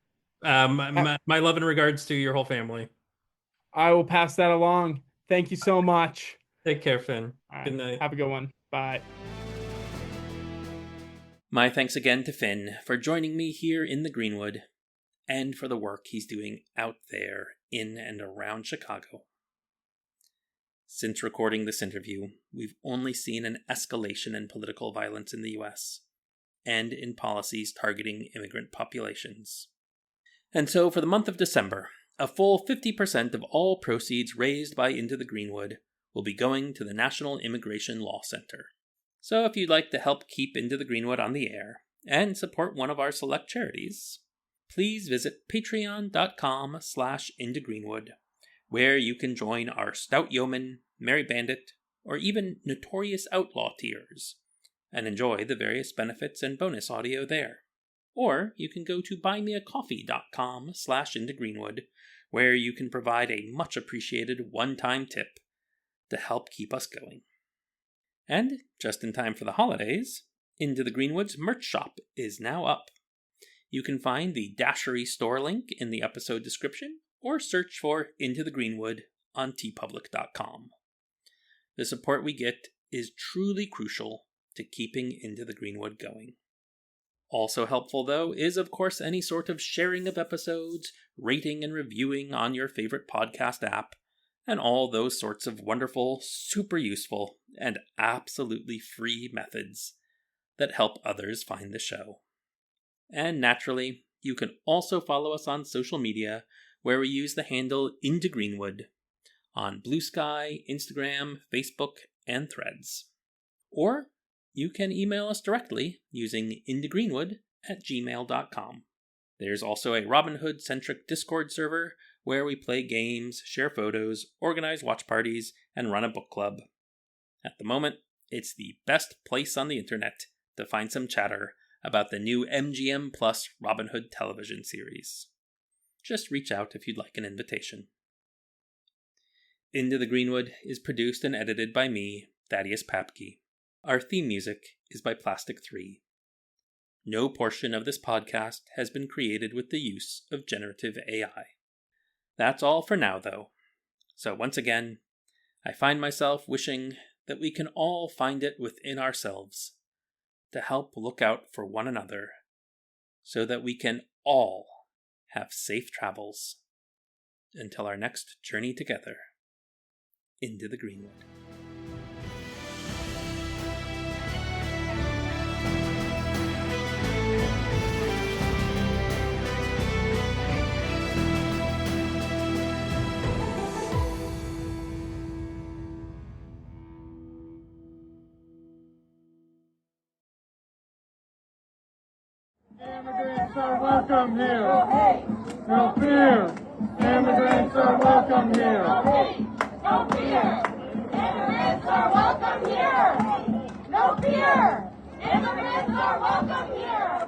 My love and regards to your whole family. I will pass that along. Thank you so much. Take care, Finn. Right. Good night. Have a good one. Bye. My thanks again to Finn for joining me here in the Greenwood, and for the work he's doing out there in and around Chicago. Since recording this interview, we've only seen an escalation in political violence in the US, and in policies targeting immigrant populations. And so for the month of December, a full 50% of all proceeds raised by Into the Greenwood will be going to the National Immigration Law Center. So if you'd like to help keep Into the Greenwood on the air and support one of our select charities, please visit patreon.com/intogreenwood, where you can join our Stout Yeoman, Merry Bandit, or even Notorious Outlaw tiers, and enjoy the various benefits and bonus audio there. Or you can go to buymeacoffee.com/intogreenwood, where you can provide a much appreciated one-time tip to help keep us going. And just in time for the holidays, Into the Greenwood's merch shop is now up. You can find the Dashery store link in the episode description, or search for Into the Greenwood on tpublic.com. The support we get is truly crucial to keeping Into the Greenwood going. Also helpful, though, is of course any sort of sharing of episodes, rating and reviewing on your favorite podcast app, and all those sorts of wonderful, super useful, and absolutely free methods that help others find the show. And naturally, you can also follow us on social media, where we use the handle Into Greenwood on Blue Sky, Instagram, Facebook, and Threads. Or you can email us directly using intogreenwood@gmail.com. There's also a Robin Hood-centric Discord server where we play games, share photos, organize watch parties, and run a book club. At the moment, it's the best place on the internet to find some chatter about the new MGM Plus Robin Hood television series. Just reach out if you'd like an invitation. Into the Greenwood is produced and edited by me, Thaddeus Papke. Our theme music is by Plastic 3. No portion of this podcast has been created with the use of generative AI. That's all for now, though. So once again, I find myself wishing that we can all find it within ourselves to help look out for one another, so that we can all have safe travels until our next journey together into the Greenwood. Immigrants are welcome here. No fear. Immigrants are welcome here. No fear. Immigrants are welcome here. No fear. Immigrants are welcome here.